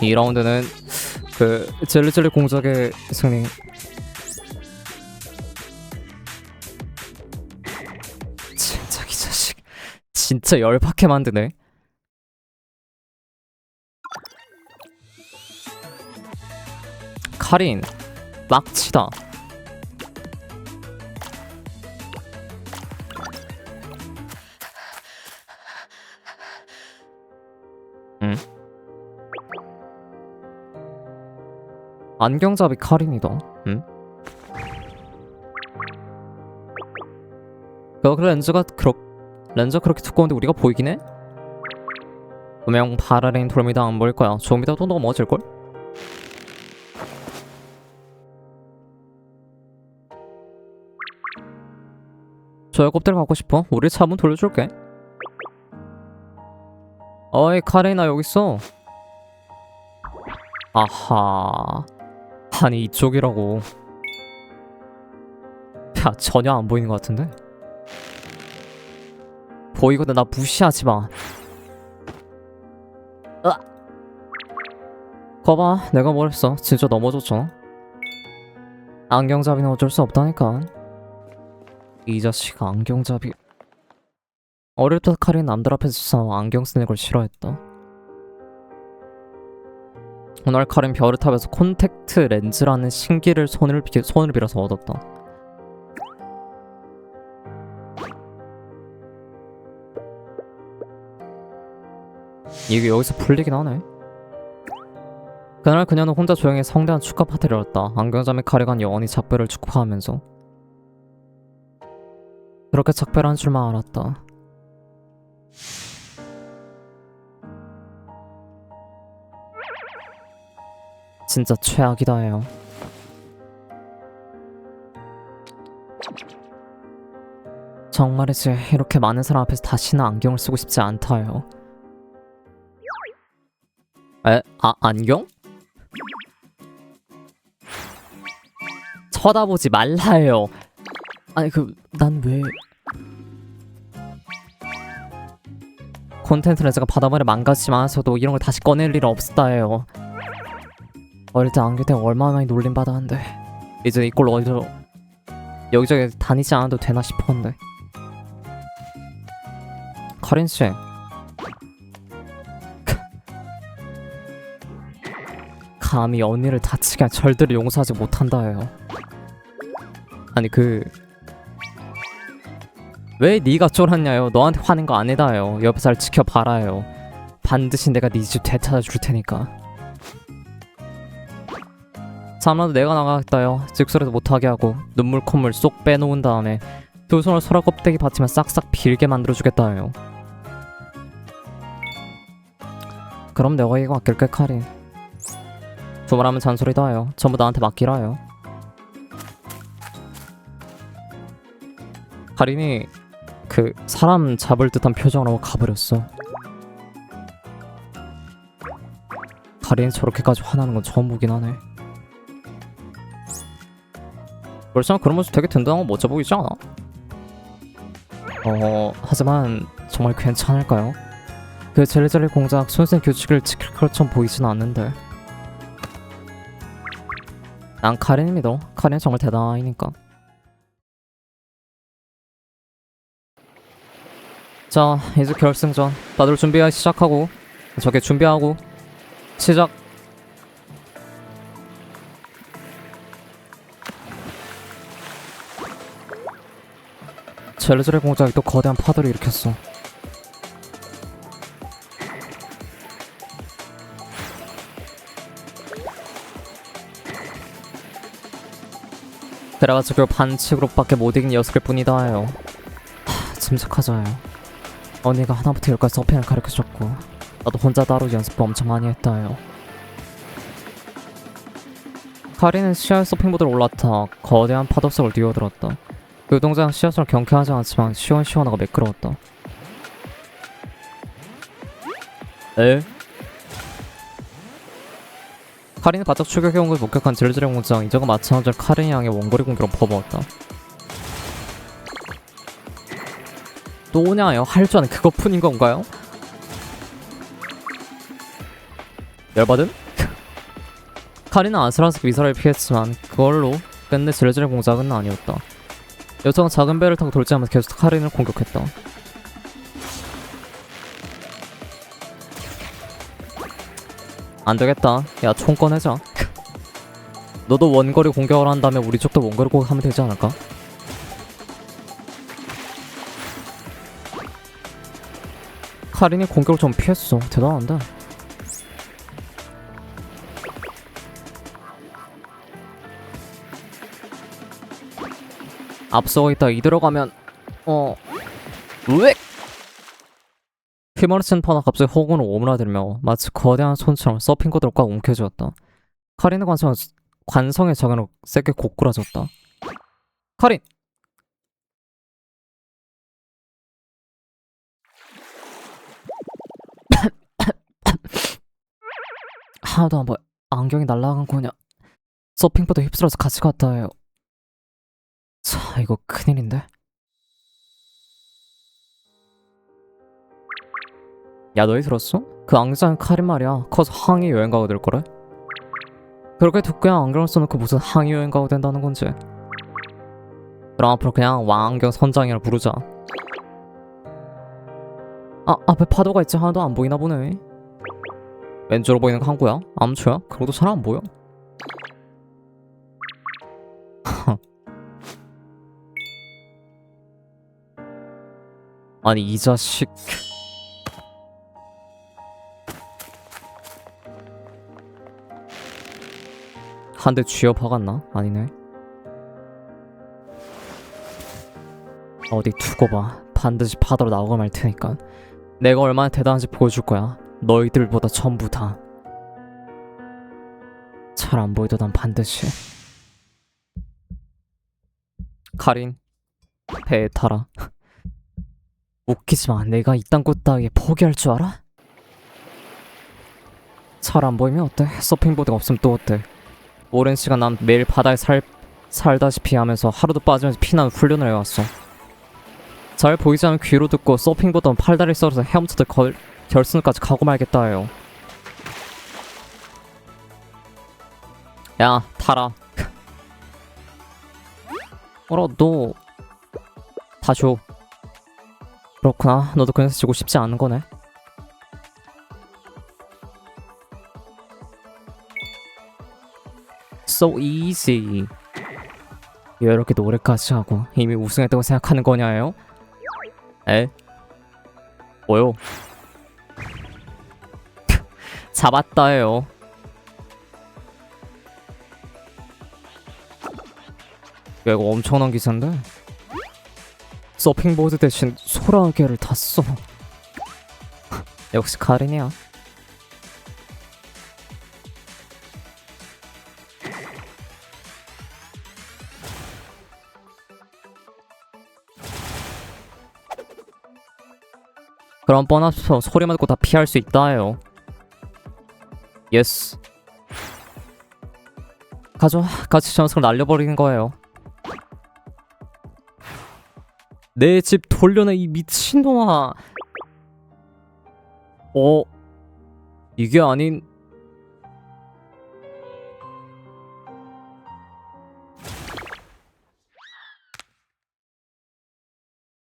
2라운드는 그 젤리젤리 공작의 승리. 진짜 이 자식 진짜 열받게 만드네. 카린 막치다. 응? 안경잡이 카린이다. 응? 그 렌즈가 그렇게 두꺼운데 우리가 보이긴 해? 분명 바라레인 돌미다 안 보일 거야. 좀 이따 또 넘어질걸? 저 해kop들 갖고 싶어? 우리 차 한번 돌려줄게. 어이, 카레나 여기 있어. 아하. 아니, 이쪽이라고. 야, 전혀 안 보이는 것 같은데? 보이거든. 나 무시하지 마. 거봐, 내가 뭘 했어. 진짜 넘어졌잖아. 안경잡이는 어쩔 수 없다니까. 이 자식 안경잡이. 어릴 때 카린 남들 앞에서 안경 쓰는 걸 싫어했다. 오늘 카린 벼르탑에서 콘택트 렌즈라는 신기를 손을 빌어서 얻었다. 이게 여기서 풀리긴 하네. 그날 그녀는 혼자 조용히 성대한 축하 파티를 열었다. 안경잡이 카리가 영원히 작별을 축하하면서. 그렇게 작별한 줄만 알았다. 진짜 최악이다 해요. 정말이지 이렇게 많은 사람 앞에서 다시는 안경을 쓰고 싶지 않다 해요. 안경? 쳐다보지 말라 해요. 아니 난 왜... 콘텐츠 렌즈가 바닷물에 망가지지 않아서도 이런 걸 다시 꺼낼 일은 없었다 해요. 어릴 때 안경 때문에 얼마나 많이 놀림받았는데 이제 이꼴로 어디서 여기저기 다니지 않아도 되나 싶었는데. 카린씨. 감히 언니를 다치게 한 절대로 용서하지 못한다 해요. 아니 왜 네가 쫄았냐요. 너한테 화낸 거 아니다요. 옆에서 잘 지켜봐라요. 반드시 내가 네 집 되찾아 줄 테니까. 3라운드 내가 나가겠다요. 직설에도 못하게 하고 눈물 콧물 쏙 빼놓은 다음에 두 손을 소라 껍데기 받치면 싹싹 빌게 만들어주겠다 해요. 그럼 내가 이거 맡길게 카린. 두말하면 잔소리다 해요. 전부 나한테 맡기라 해요. 카린이 사람 잡을 듯한 표정으로 가버렸어. 카린이 저렇게까지 화나는 건 처음 보긴 하네. 벌써 그런 모습 되게 든든하고 멋져 보이지 않아? 하지만 정말 괜찮을까요? 그 젤리젤리 공작 순수한 규칙을 지킬 것처럼 보이진 않는데. 난 카린을 믿어. 카린은 정말 대단한 아이니까. 자, 이제 결승전. 다들 준비 시작하고. 저게 준비하고 시작. 젤리젤리 공작이 또 거대한 파도를 일으켰어. 그래가지고 반칙으로밖에 못 이긴 녀석일 뿐이다 해요. 침착하자 해요. 언니가 하나부터 열까지 서핑을 가르쳐줬고 나도 혼자 따로 연습도 엄청 많이 했다 해요. 카린은 시야의 서핑 보드로 올라타 거대한 파도 속을 뛰어들었다. 그 동작 시야처럼 경쾌하지 않지만 시원시원하고 매끄러웠다. 에? 카린은 바짝 추격해온 걸 목격한 젤리젤리 공장. 이전과 마찬가지로 카린이 향해 원거리 공격으로 퍼부었다. 또 오냐요? 할 줄 아는 그것뿐인 건가요? 열받음? 카린은 아슬아슬 미사를 피했지만 그걸로 끝내 젤리젤리 공작은 아니었다. 여자가 작은 배를 타고 돌진하면서 계속 카린을 공격했다. 안되겠다. 야, 총 꺼내자. 너도 원거리 공격을 한 다음에 우리 쪽도 원거리 공격하면 되지 않을까? 카린이 공격을 좀 피했어. 대단한데. 앞서고 있다 이대로 가면 왜? 휘머리친 파가 갑자기 호군을 오므라들며 마치 거대한 손처럼 서핑보드를 꽉 움켜쥐었다. 카린의 관성의 작용으로 세게 고꾸라졌다. 카린! 하나도 안 보여. 안경이 날아간 거냐. 서핑보드 휩쓸어서 같이 갔다 해요. 자, 이거 큰일인데? 야, 너희 들었어? 그 앙자는 카린 말이야. 커서 항해 여행가가 될 거래. 그렇게 두꺼운 안경을 써놓고 무슨 항해 여행가가 된다는 건지. 그럼 앞으로 그냥 왕안경 선장이라 부르자. 아, 앞에 파도가 있지. 하나도 안 보이나 보네. 왼쪽으로 보이는 거 항구야? 암초야? 그것도 잘 안 보여. 아니 이 자식. 한 대 쥐어 박았나? 아니네. 어디 두고 봐. 반드시 파도로 나오고 말 테니까. 내가 얼마나 대단한지 보여줄 거야. 너희들보다 전부 다. 잘 안 보이도 난 반드시. 카린, 배에 타라. 웃기지마. 내가 이딴 곳 따위에 포기할 줄 알아? 잘 안 보이면 어때? 서핑보드가 없으면 또 어때? 오랜 시간 난 매일 바다에 살다시피 하면서 하루도 빠지면서 피나는 훈련을 해왔어. 잘 보이지 않는 귀로 듣고 서핑보드는 팔다리 썰어서 헤엄쳐도 결승까지 가고 말겠다 해요. 야, 타라. 어라, 너 다 줘. 그렇구나. 너도 그녀서 지고 싶지 않은 거네. So easy. 왜 이렇게 노래까지 하고 이미 우승했다고 생각하는 거냐요? 에? 뭐요? 잡았다요. 야, 이거 엄청난 기사인데? 서핑보드 대신 소라게를 탔어. 역시 카린이야. 그럼 뻔하서 소리만 듣고 다 피할 수 있다요. 예스. 가져. 같이 전석을 날려버리는 거예요. 내 집 돌려내 이 미친놈아. 이게 아닌.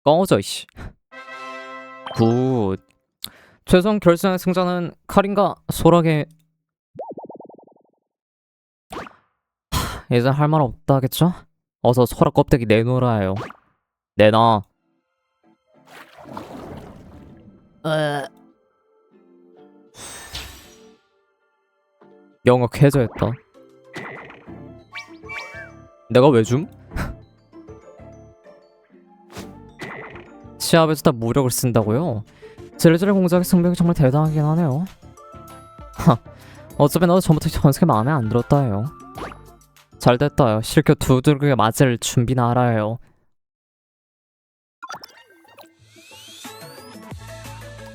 꺼져 이씨. 굿. 최종 결승의 승자는 카린과 소라게. 이제 할 말 없다겠죠? 어서 소라 껍데기 내놓으라요. 내놔. 영역 해제했다. 내가 왜 줌? 시합에서 다 무력을 쓴다고요? 질질 공작의 승벽이 정말 대단하긴 하네요. 하, 어차피 나도 전부터 전색이 마음에 안 들었다 해요. 잘됐다요. 실컷 두들겨 맞을 준비나 알아요.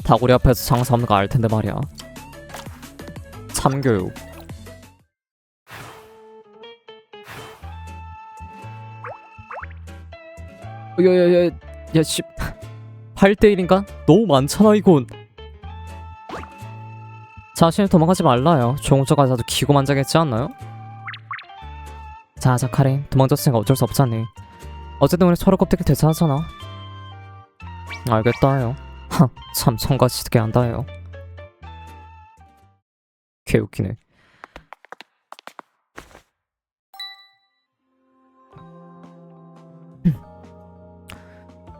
다구리 앞에서 장사하는 거 알 텐데 말이야. 참교육. 야야야야 씨. 8대1인가? 너무 많잖아 이건. 자신이 도망가지 말라요. 종저가 나도 기고만장했지 않나요? 자자 카린, 도망쳤으니까 어쩔 수 없잖니. 어쨌든 우리 서로 껍데기 대체하잖아. 알겠다요. 참 성가시게 한다요. 개웃기네.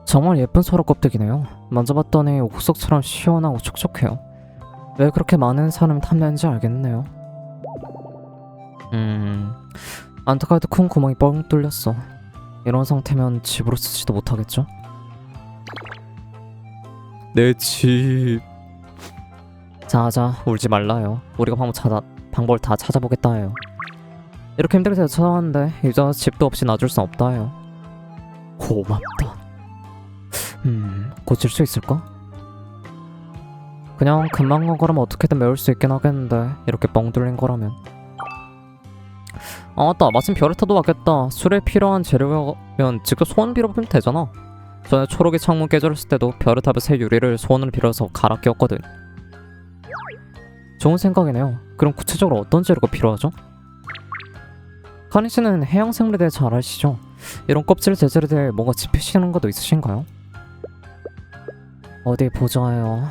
정말 예쁜 서로 껍데기네요. 만져봤더니 옥석처럼 시원하고 촉촉해요. 왜 그렇게 많은 사람이 탐내는지 알겠네요. 안타깝게도 큰 구멍이 뻥 뚫렸어. 이런 상태면 집으로 쓰지도 못하겠죠? 내 집. 자자, 울지 말라요. 우리가 방법을 다 찾아보겠다 해요. 이렇게 힘들게 대처하는데 이제 집도 없이 놔줄 순 없다 해요. 고맙다. 고칠 수 있을까? 그냥 금방 간 거라면 어떻게든 메울 수 있긴 하겠는데 이렇게 뻥 뚫린 거라면. 아 맞다, 마침 벼르타도 왔겠다. 술에 필요한 재료면 직접 소원 빌어보면 되잖아. 전에 초록이 창문 깨졌을 때도 벼르탑의 새 유리를 소원을 빌어서 갈아 끼웠거든. 좋은 생각이네요. 그럼 구체적으로 어떤 재료가 필요하죠? 카린 씨는 해양 생물에 대해 잘 아시죠? 이런 껍질 재질에 대해 뭔가 짚으시는 것도 있으신가요? 어디 보자요.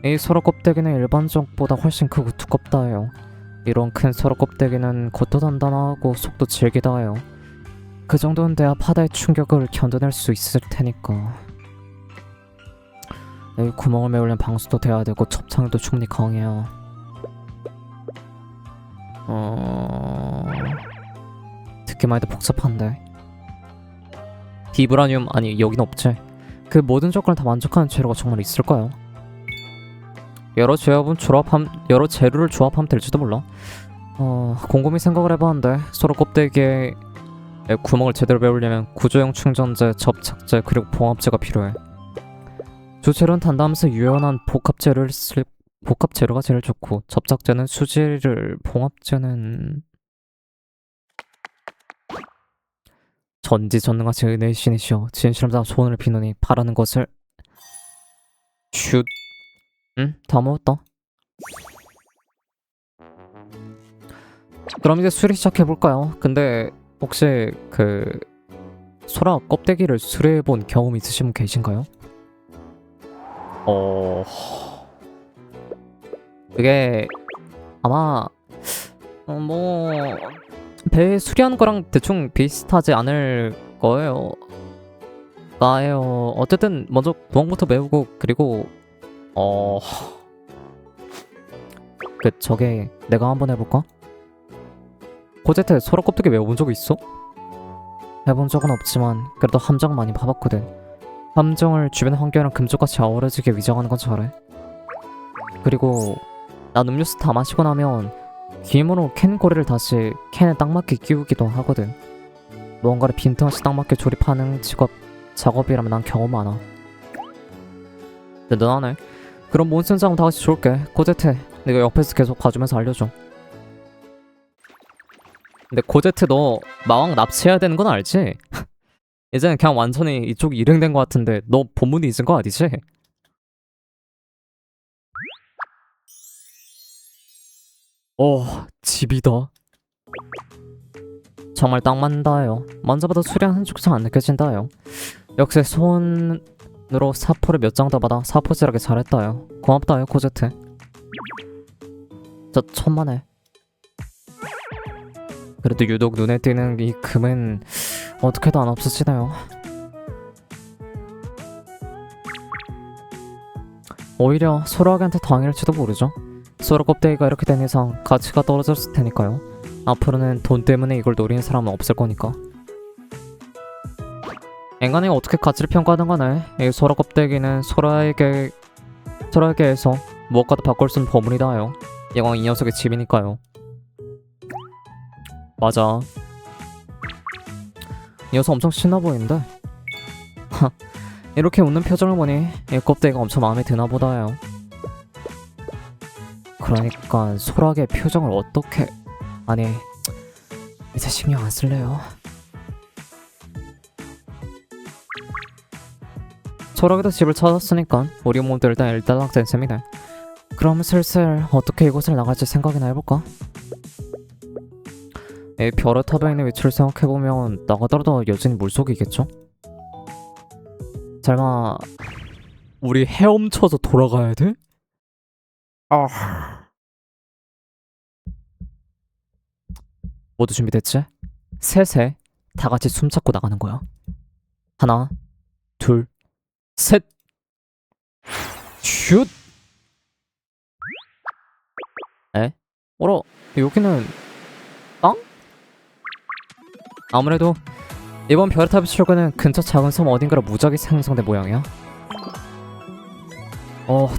이 서로 껍데기는 일반적보다 훨씬 크고 두껍다 해요. 이런 큰 서로 껍데기는 겉도 단단하고 속도 질기다 해요. 그 정도는 돼야 바다의 충격을 견뎌낼 수 있을 테니까. 이 구멍을 메우려면 방수도 돼야 되고 접착력도 충분히 강해요. 듣기만 해도 복잡한데. 비브라늄 아니 여긴 없지. 그 모든 조건을 다 만족하는 재료가 정말 있을까요? 여러 재료를 조합하면 될지도 몰라. 곰곰이 생각을 해봤는데 서로 껍데기에 구멍을 제대로 메우려면 구조형 충전재, 접착제 그리고 봉합제가 필요해. 주재료는 단단하면서 유연한 복합 재료가 제일 좋고 접착제는 수지를, 봉합제는 전지전능하신 은혜의 신이시여 진실함 다 소원을 비노니 바라는 것을. 슛. 다 먹었다. 그럼 이제 수리 시작해볼까요? 근데 혹시 소라 껍데기를 수리해본 경험 있으신 분 계신가요? 그게 아마 뭐 배 수리하는 거랑 대충 비슷하지 않을 거예요. 나예요. 어쨌든 먼저 구멍부터 메우고 그리고 저게 내가 한번 해볼까? 고제트 소라 껍데기 메워본 적 있어? 해본 적은 없지만 그래도 함정 많이 봐봤거든. 함정을 주변 환경이랑 금쪽같이 어우러지게 위장하는 건 잘해. 그리고 난 음료수 다 마시고 나면 기름으로 캔 고리를 다시 캔에 딱 맞게 끼우기도 하거든. 무언가를 빈틈없이 딱 맞게 조립하는 작업이라면 난 경험 많아. 대단하네. 그럼 몬스터 다 같이 줄게. 고제트 내가 옆에서 계속 봐주면서 알려줘. 근데 고제트 너 마왕 납치해야 되는 건 알지? 이제는 그냥 완전히 이쪽이 일행된 것 같은데 너 본문이 잊은 거 아니지? 집이다. 정말 딱 맞는다요. 먼저부터 수리한 한쪽도 안 느껴진다요. 역시 손으로 사포를 몇 장 더 받아 사포질하게 잘했다요. 고맙다요 고제트. 저 천만에. 그래도 유독 눈에 띄는 이 금은 어떻게도 안 없어지네요. 오히려 소라게한테 당일지도 모르죠. 소라 껍데기가 이렇게 된 이상 가치가 떨어졌을 테니까요. 앞으로는 돈 때문에 이걸 노리는 사람은 없을 거니까. 인간이 어떻게 가치를 평가하는 거네. 이 소라 껍데기는 소라에게에서 무엇과도 바꿀 수 있는 보물이다요. 이건 이 녀석의 집이니까요. 맞아. 이 녀석 엄청 신나 보이는데. 이렇게 웃는 표정을 보니 이 껍데기가 엄청 마음에 드나 보다요. 그러니까 소라의 표정을 어떻게... 아니 이제 신경 안 쓸래요. 소라게도 집을 찾았으니까 우리 모두 일단 일단락된 셈이네. 그럼 슬슬 어떻게 이곳을 나갈지 생각이나 해볼까? 이 별의 탑에 있는 위치를 생각해보면 나가더라도 여전히 물속이겠죠? 설마 우리 헤엄쳐서 돌아가야 돼? 모두 준비됐지? 셋에 다 같이 숨잡고 나가는 거야. 하나, 둘, 셋! 슛! 에? 여기는 땅? 아무래도 이번 별의 출구는 근처 작은 섬 어딘가로 무작위 생성된 모양이야.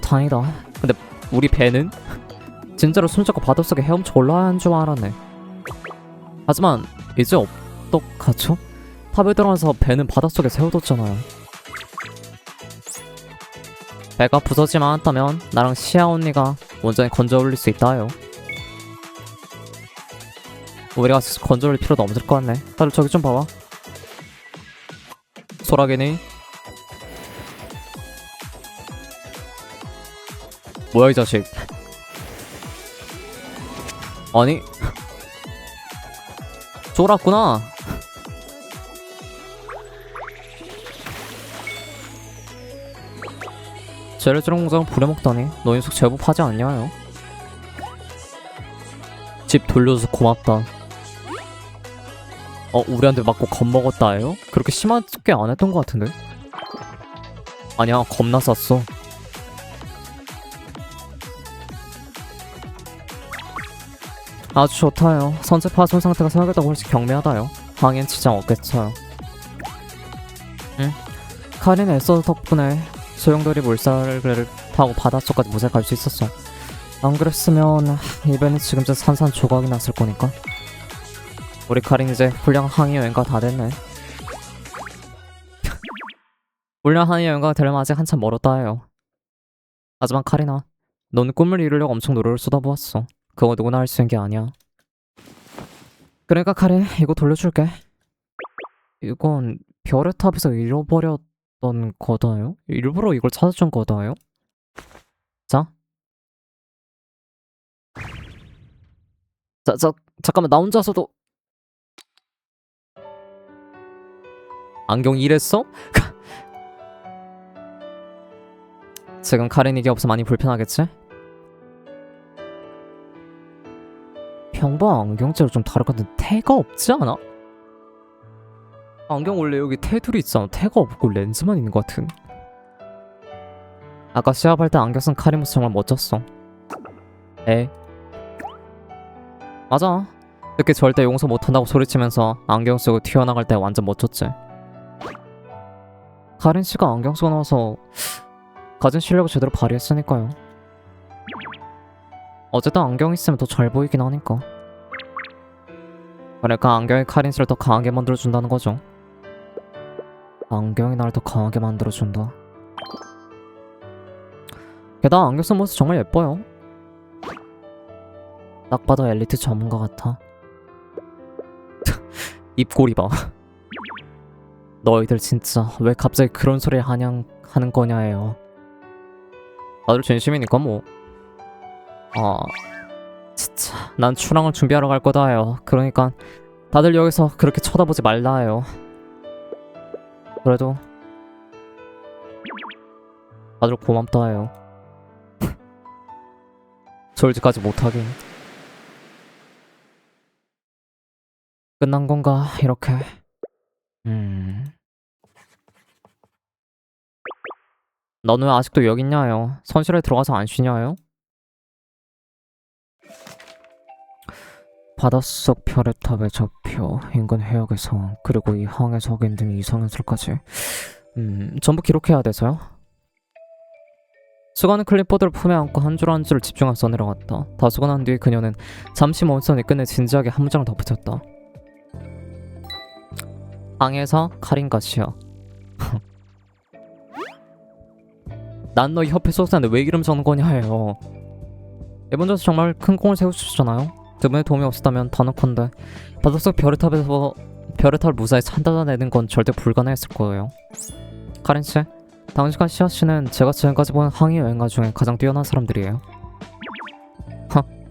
다행이다. 근데 우리 배는? 진짜로 손잡고 바닷속에 헤엄쳐 올라야 하는 줄 알았네. 하지만 이제 어떡하죠? 탑에 들어가서 배는 바닷속에 세워뒀잖아요. 배가 부서지만 않았다면 나랑 시아 언니가 온전히 건져 올릴 수 있다요. 우리가 건져 올릴 필요도 없을 것 같네. 다들 저기 좀 봐봐. 소라게니? 뭐야 이 자식. 아니 쫄았구나. 재래주는 공장 부려먹다니 너 녀석 제법 하지 않냐요. 집 돌려줘서 고맙다. 우리한테 맞고 겁먹었다예요? 그렇게 심하게 안 했던 것 같은데? 아니야 겁나 쌌어. 아주 좋다요. 선체 파손 상태가 생각보다 훨씬 경미하다요. 항엔 지장 없겠어요. 응? 카린 애써 덕분에 소용돌이 물살을 타고 바닷속까지 무사히 갈 수 있었어. 안 그랬으면 이번엔 지금쯤 산산 조각이 났을 거니까. 우리 카린 이제 훌륭한 항해 여행가 다 됐네. 훌륭한 항해 여행가 되려면 아직 한참 멀었다 해요. 하지만 카리나, 너는 꿈을 이루려고 엄청 노력을 쏟아부었어. 그거 누구나 할 수 있는 게 아니야. 그러니까 카린, 이거 돌려줄게. 이건 별의 탑에서 잃어버렸던 거다요? 일부러 이걸 찾아준 거다요? 자. 잠깐만 나 혼자서도 안경 이랬어? 지금 카린 이게 없어 많이 불편하겠지? 평범한 안경제로 좀 다르거든. 태가 없지 않아? 안경 원래 여기 테두리 있잖아. 태가 없고 렌즈만 있는 것 같은. 아까 시합할 때 안경 쓴 카린 모습 정말 멋졌어. 에? 맞아. 이렇게 절대 용서 못한다고 소리치면서 안경 쓰고 튀어나갈 때 완전 멋졌지. 카린 씨가 안경 쓰고 나와서 가진 실력을 제대로 발휘했으니까요. 어쨌든 안경 있으면 더 잘 보이긴 하니까. 그러니까 안경이 카린 씨를 더 강하게 만들어준다는 거죠. 안경이 날 더 강하게 만들어준다. 게다가 안경 쓴 모습 정말 예뻐요. 딱 봐도 엘리트 전문가 같아. 입꼬리 봐. 너희들 진짜 왜 갑자기 그런 소리 하는 거냐 해요. 다들 진심이니까 뭐. 진짜 난 출항을 준비하러 갈 거다 해요. 그러니까 다들 여기서 그렇게 쳐다보지 말라 해요. 그래도 다들 고맙다 해요. 솔직하지 못하긴. 끝난 건가 이렇게. 너는 왜 아직도 여기 있냐요? 선실에 들어가서 안 쉬냐요? 바닷속 별의 탑의 좌표, 인근 해역의 상황, 그리고 이 항에서 확인 등 이상현술까지 전부 기록해야 돼서요. 수건은 클립보드를 품에 안고 한 줄 한 줄을 집중하여 써내려갔다. 다 쓰고 난 뒤 그녀는 잠시 멈춰니 끝내 진지하게 한 문장을 덧붙였다. 항에서 카린과 시야. 난 너 협회 소속사인데 왜 이름 적는 거냐 해요. 이번에서 정말 큰 공을 세우셨잖아요. 두 분의 도움이 없었다면 단언컨대 바닷속 별의 탑을 무사히 찾아내는 건 절대 불가능했을 거예요. 카린 씨, 당신과 시아 씨는 제가 지금까지 본 항해 여행가 중에 가장 뛰어난 사람들이에요.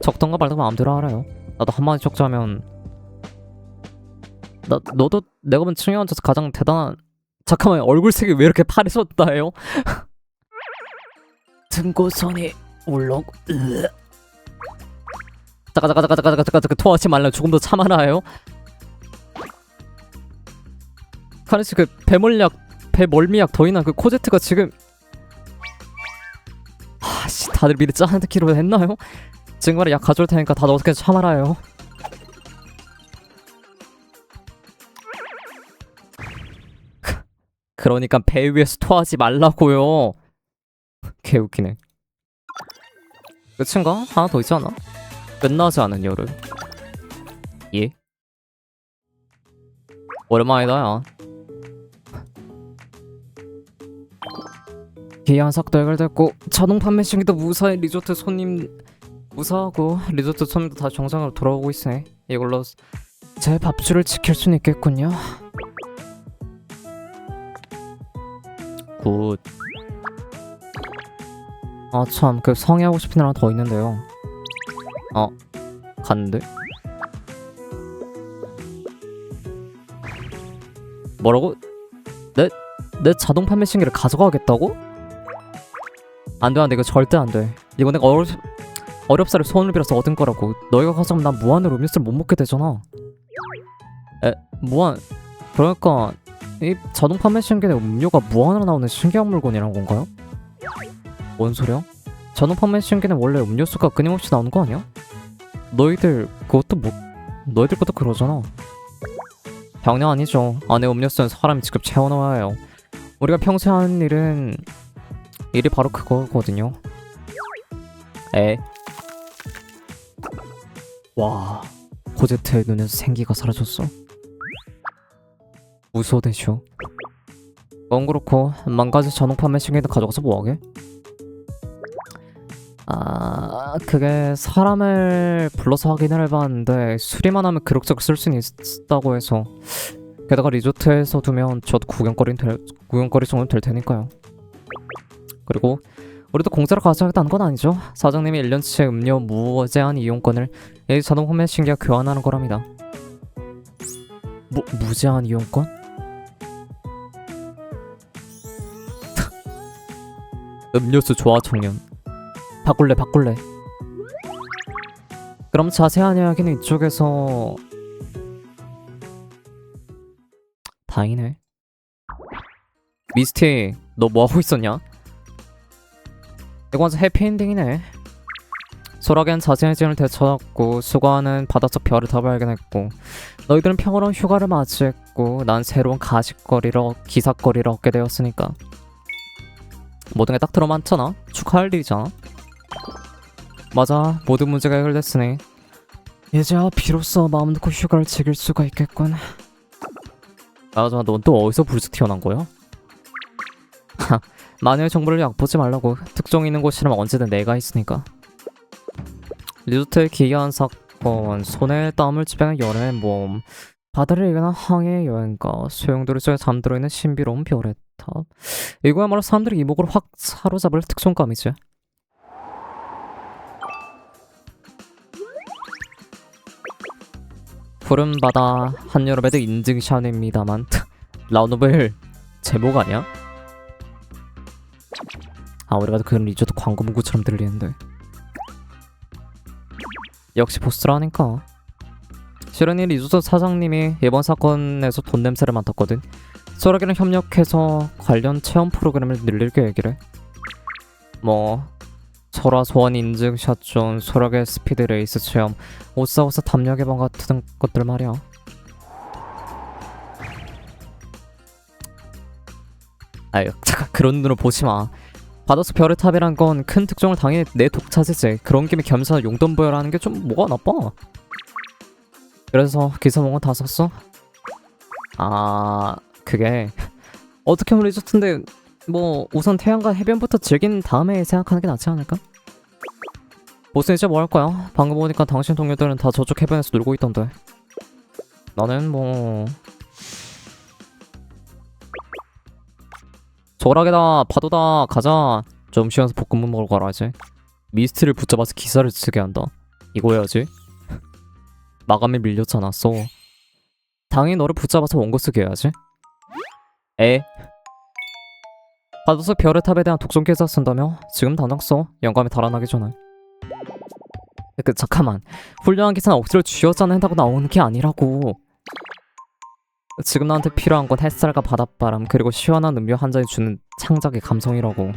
적던가 말던가 마음대로 알아요. 나도 한마디 적자면 너도 내가 본 층에 앉아서 가장 대단한. 잠깐만, 얼굴색이 왜 이렇게 파래졌다 해요? 등고선이 울렁. 잠깐 토하지 말라. 조금 더 참아라 해요. 카린씨, 그 배멀미약 더이나 그 코제트가 지금 다들 미리 짜는 듣기로 했나요? 지금 말에 약 가져올 테니까 다들 어떻게 참아라 해요. 그러니까 배 위에서 토하지 말라고요. 개웃기네. 끝인가? 하나 더 있지 않아? 끝나지 않은 여름. 예? 오랜만이다 야. 기한 삭도 해결됐고 자동 판매 시기도 무사히 리조트 손님 무사하고 리조트 손님도 다시 정상으로 돌아오고 있으니 이걸로 제 밥줄을 지킬 수는 있겠군요. 굿. 아 참, 그 상의하고 싶은 일 하나 더 있는데요. 갔는데? 뭐라고? 내 자동 판매 신기를 가져가겠다고? 안돼 이거 절대 안돼. 이거 내가 어렵사리 소원을 빌어서 얻은 거라고. 너희가 가져가면 난 무한으로 음료수를 못 먹게 되잖아. 무한. 그러니까 이 자동 판매 신기는 음료가 무한으로 나오는 신기한 물건이란 건가요? 뭔 소리야? 자동 판매 신기는 원래 음료수가 끊임없이 나오는 거 아니야? 너희들 것도 그러잖아. 당연 아니죠. 안에 음료수는 사람이 직접 채워넣어야 해요. 우리가 평소에 하는 일이 바로 그거거든요. 와, 코제트의 눈에서 생기가 사라졌어. 무소대쇼. 그건 그렇고 망가진 자동 판매 신기는 가져가서 뭐하게? 그게 사람을 불러서 확인을 해봤는데 수리만 하면 그럭저럭 쓸 수는 있다고 해서. 게다가 리조트에서 두면 저도 구경거리 정도는 될 테니까요. 그리고 우리도 공짜로 가져가겠다는 건 아니죠. 사장님이 1년치 음료 무제한 이용권을 이 자동 판매 신기와 교환하는 거랍니다. 무제한 이용권? 음료수 좋아 청년. 바꿀래. 그럼 자세한 이야기는 이쪽에서. 다행이네. 미스티, 너 뭐하고 있었냐? 이거 완전 해피엔딩이네. 소라겐 자신의 짐을 되찾았고, 수고하는 바닷속 별을 더 발견했고, 너희들은 평화로운 휴가를 맞이했고, 난 새로운 기사거리를 얻게 되었으니까. 모든 게 딱 들어맞잖아. 축하할 일이잖아. 맞아, 모든 문제가 해결됐으니 이제야 비로소 마음 놓고 휴가를 즐길 수가 있겠군. 맞아, 넌 또 어디서 불쑥 튀어난 거야? 마녀의 정보를 얕보지 말라고. 특종 있는 곳이라면 언제든 내가 있으니까. 리조트의 기이한 사건, 손에 땀을 쥐는 여름의 몸, 바다를 이겨낸 항해의 여행가, 소용돌이 속에 잠들어 있는 신비로운 별의 탑. 이거야말로 사람들이 이목을 확 사로잡을 특종감이지. 푸른 바다, 한여름에도 인증샷입니다만 라운드벨 제목 아니야? 아, 우리 봐도 그런 리조트 광고 문구처럼 들리는데. 역시 보스라니까. 실은 이 리조트 사장님이 이번 사건에서 돈 냄새를 맡았거든. 소라기랑 협력해서 관련 체험 프로그램을 늘릴 계획이래. 뭐 소라 소원 인증샷 존, 소라게 스피드 레이스 체험, 오사오사 담력 개방 같은 것들 말이야. 아유, 잠깐 그런 눈으로 보지 마. 바닷속 별의 탑이란 건 큰 특종을 당해 내 독차지지. 그런 김에 겸사한 용돈 부여라는 게 좀 뭐가 나빠. 그래서 기사몽은 다 썼어? 아, 그게 어떻게 보면 리조트인데 뭐 우선 태양과 해변부터 즐긴 다음에 생각하는 게 낫지 않을까? 보스 이제 뭐 할 거야? 방금 보니까 당신 동료들은 다 저쪽 해변에서 놀고 있던데. 나는 뭐 저락에다 파도다 가자. 좀 쉬어서 볶음밥 먹으러 가라지. 미스트를 붙잡아서 기사를 쓰게 한다. 이거 해야지. 마감이 밀렸잖아. 써. 당연히 너를 붙잡아서 원고 쓰게 해야지. 에? 바닷속 별의 탑에 대한 독점 기사 쓴다며? 지금 당장 써. 영감이 달아나기 전에. 잠깐만. 훌륭한 기사는 억지로 쥐어짜는 한다고 나오는 게 아니라고. 지금 나한테 필요한 건 햇살과 바닷바람, 그리고 시원한 음료 한 잔이 주는 창작의 감성이라고.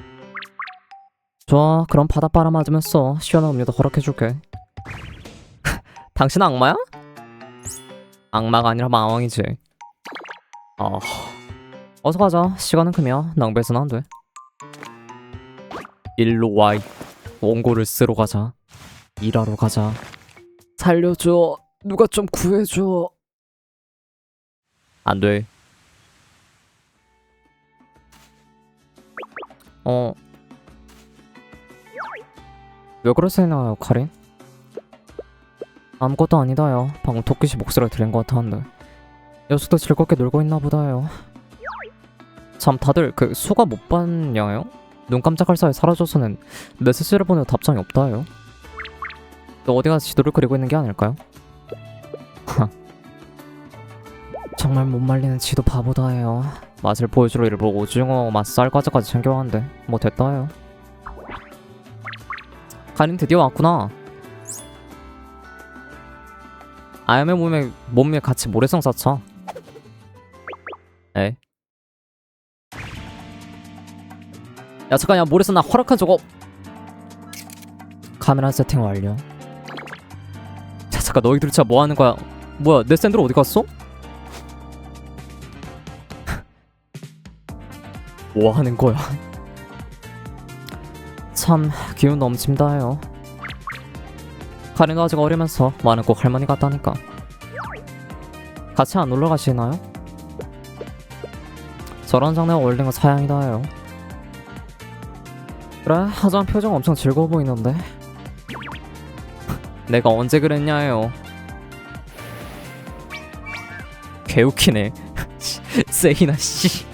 좋아, 그럼 바닷바람 맞으면 써. 시원한 음료도 허락해줄게. 당신 악마야? 악마가 아니라 마왕이지. 어서 가자. 시간은 금이야. 낭비해서는 안 돼. 일로 와. 원고를 쓰러 가자. 일하러 가자. 살려줘. 누가 좀 구해줘. 안 돼. 왜 그러세요, 카린? 아무것도 아니다요. 방금 토끼씨 목소리를 들은 것 같았는데. 녀석도 즐겁게 놀고 있나 보다요. 참, 다들 그 수가 못 봤냐요? 눈 깜짝할 사이 사라져서는 메시지를 보내도 답장이 없다요. 또 어디 가서 지도를 그리고 있는 게 아닐까요? 정말 못 말리는 지도 바보다예요. 맛을 보여주러 일부러 오징어 맛 쌀과자까지 챙겨왔는데 뭐 됐다요. 카린 드디어 왔구나. 아야의 몸에 같이 모래성 쌓자. 에? 야 잠깐, 야 모래성 나 허락한 저거. 카메라 세팅 완료. 자 잠깐, 너희들 진짜 뭐 하는 거야? 뭐야, 내 샌들 어디 갔어? 뭐 하는 거야? 참 기운 넘친다요. 카린도 아직 어리면서 말은 꼭 할머니 같다니까. 같이 안 놀러 가시나요? 저런 장르에 어울리는 건 사양이다요. 그래, 하지만 표정 엄청 즐거워 보이는데. 내가 언제 그랬냐요. 개웃기네. 세이나 씨.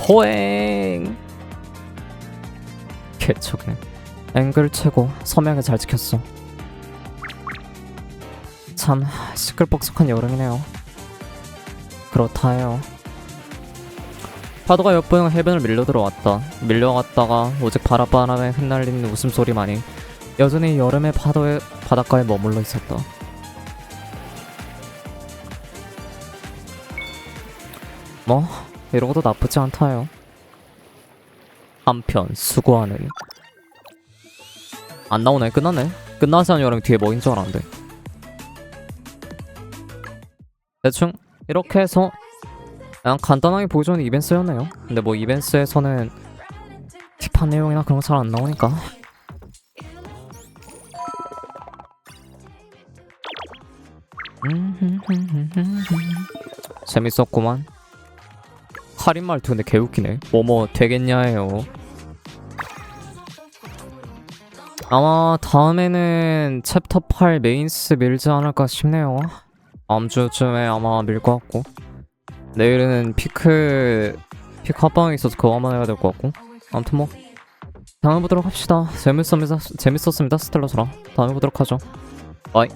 호행. 개척이네. 앵글 최고. 선명하게 잘 찍혔어. 참 시끌벅적한 여름이네요. 그렇다 해요. 파도가 역부영 해변을 밀려 들어왔다. 밀려갔다가 오직 바닷바람에 흩날리는 웃음소리만이 여전히 여름의 파도의 바닷가에 머물러 있었다. 뭐 이러고도 나쁘지 않다요. 한편 수고하는 안 나오네. 끝났네. 끝나지 않은 여름 뒤에 뭐인 줄 알았는데. 대충 이렇게 해서 그냥 간단하게 보여주는 이벤트였네요. 근데 뭐 이벤트에서는 딥한 내용이나 그런 거 잘 안 나오니까. 재밌었구만. 할인 말투 근데 개웃기네. 뭐뭐 되겠냐예요. 아마 다음에는 챕터 8 메인스 밀지 않을까 싶네요. 다음 주쯤에 아마 밀 것 같고, 내일은 피크 합방이 있어서 그거 한번 해야 될 것 같고, 아무튼 뭐 다음에 보도록 합시다. 재밌었습니다 스텔라스라. 다음에 보도록 하죠. 바이.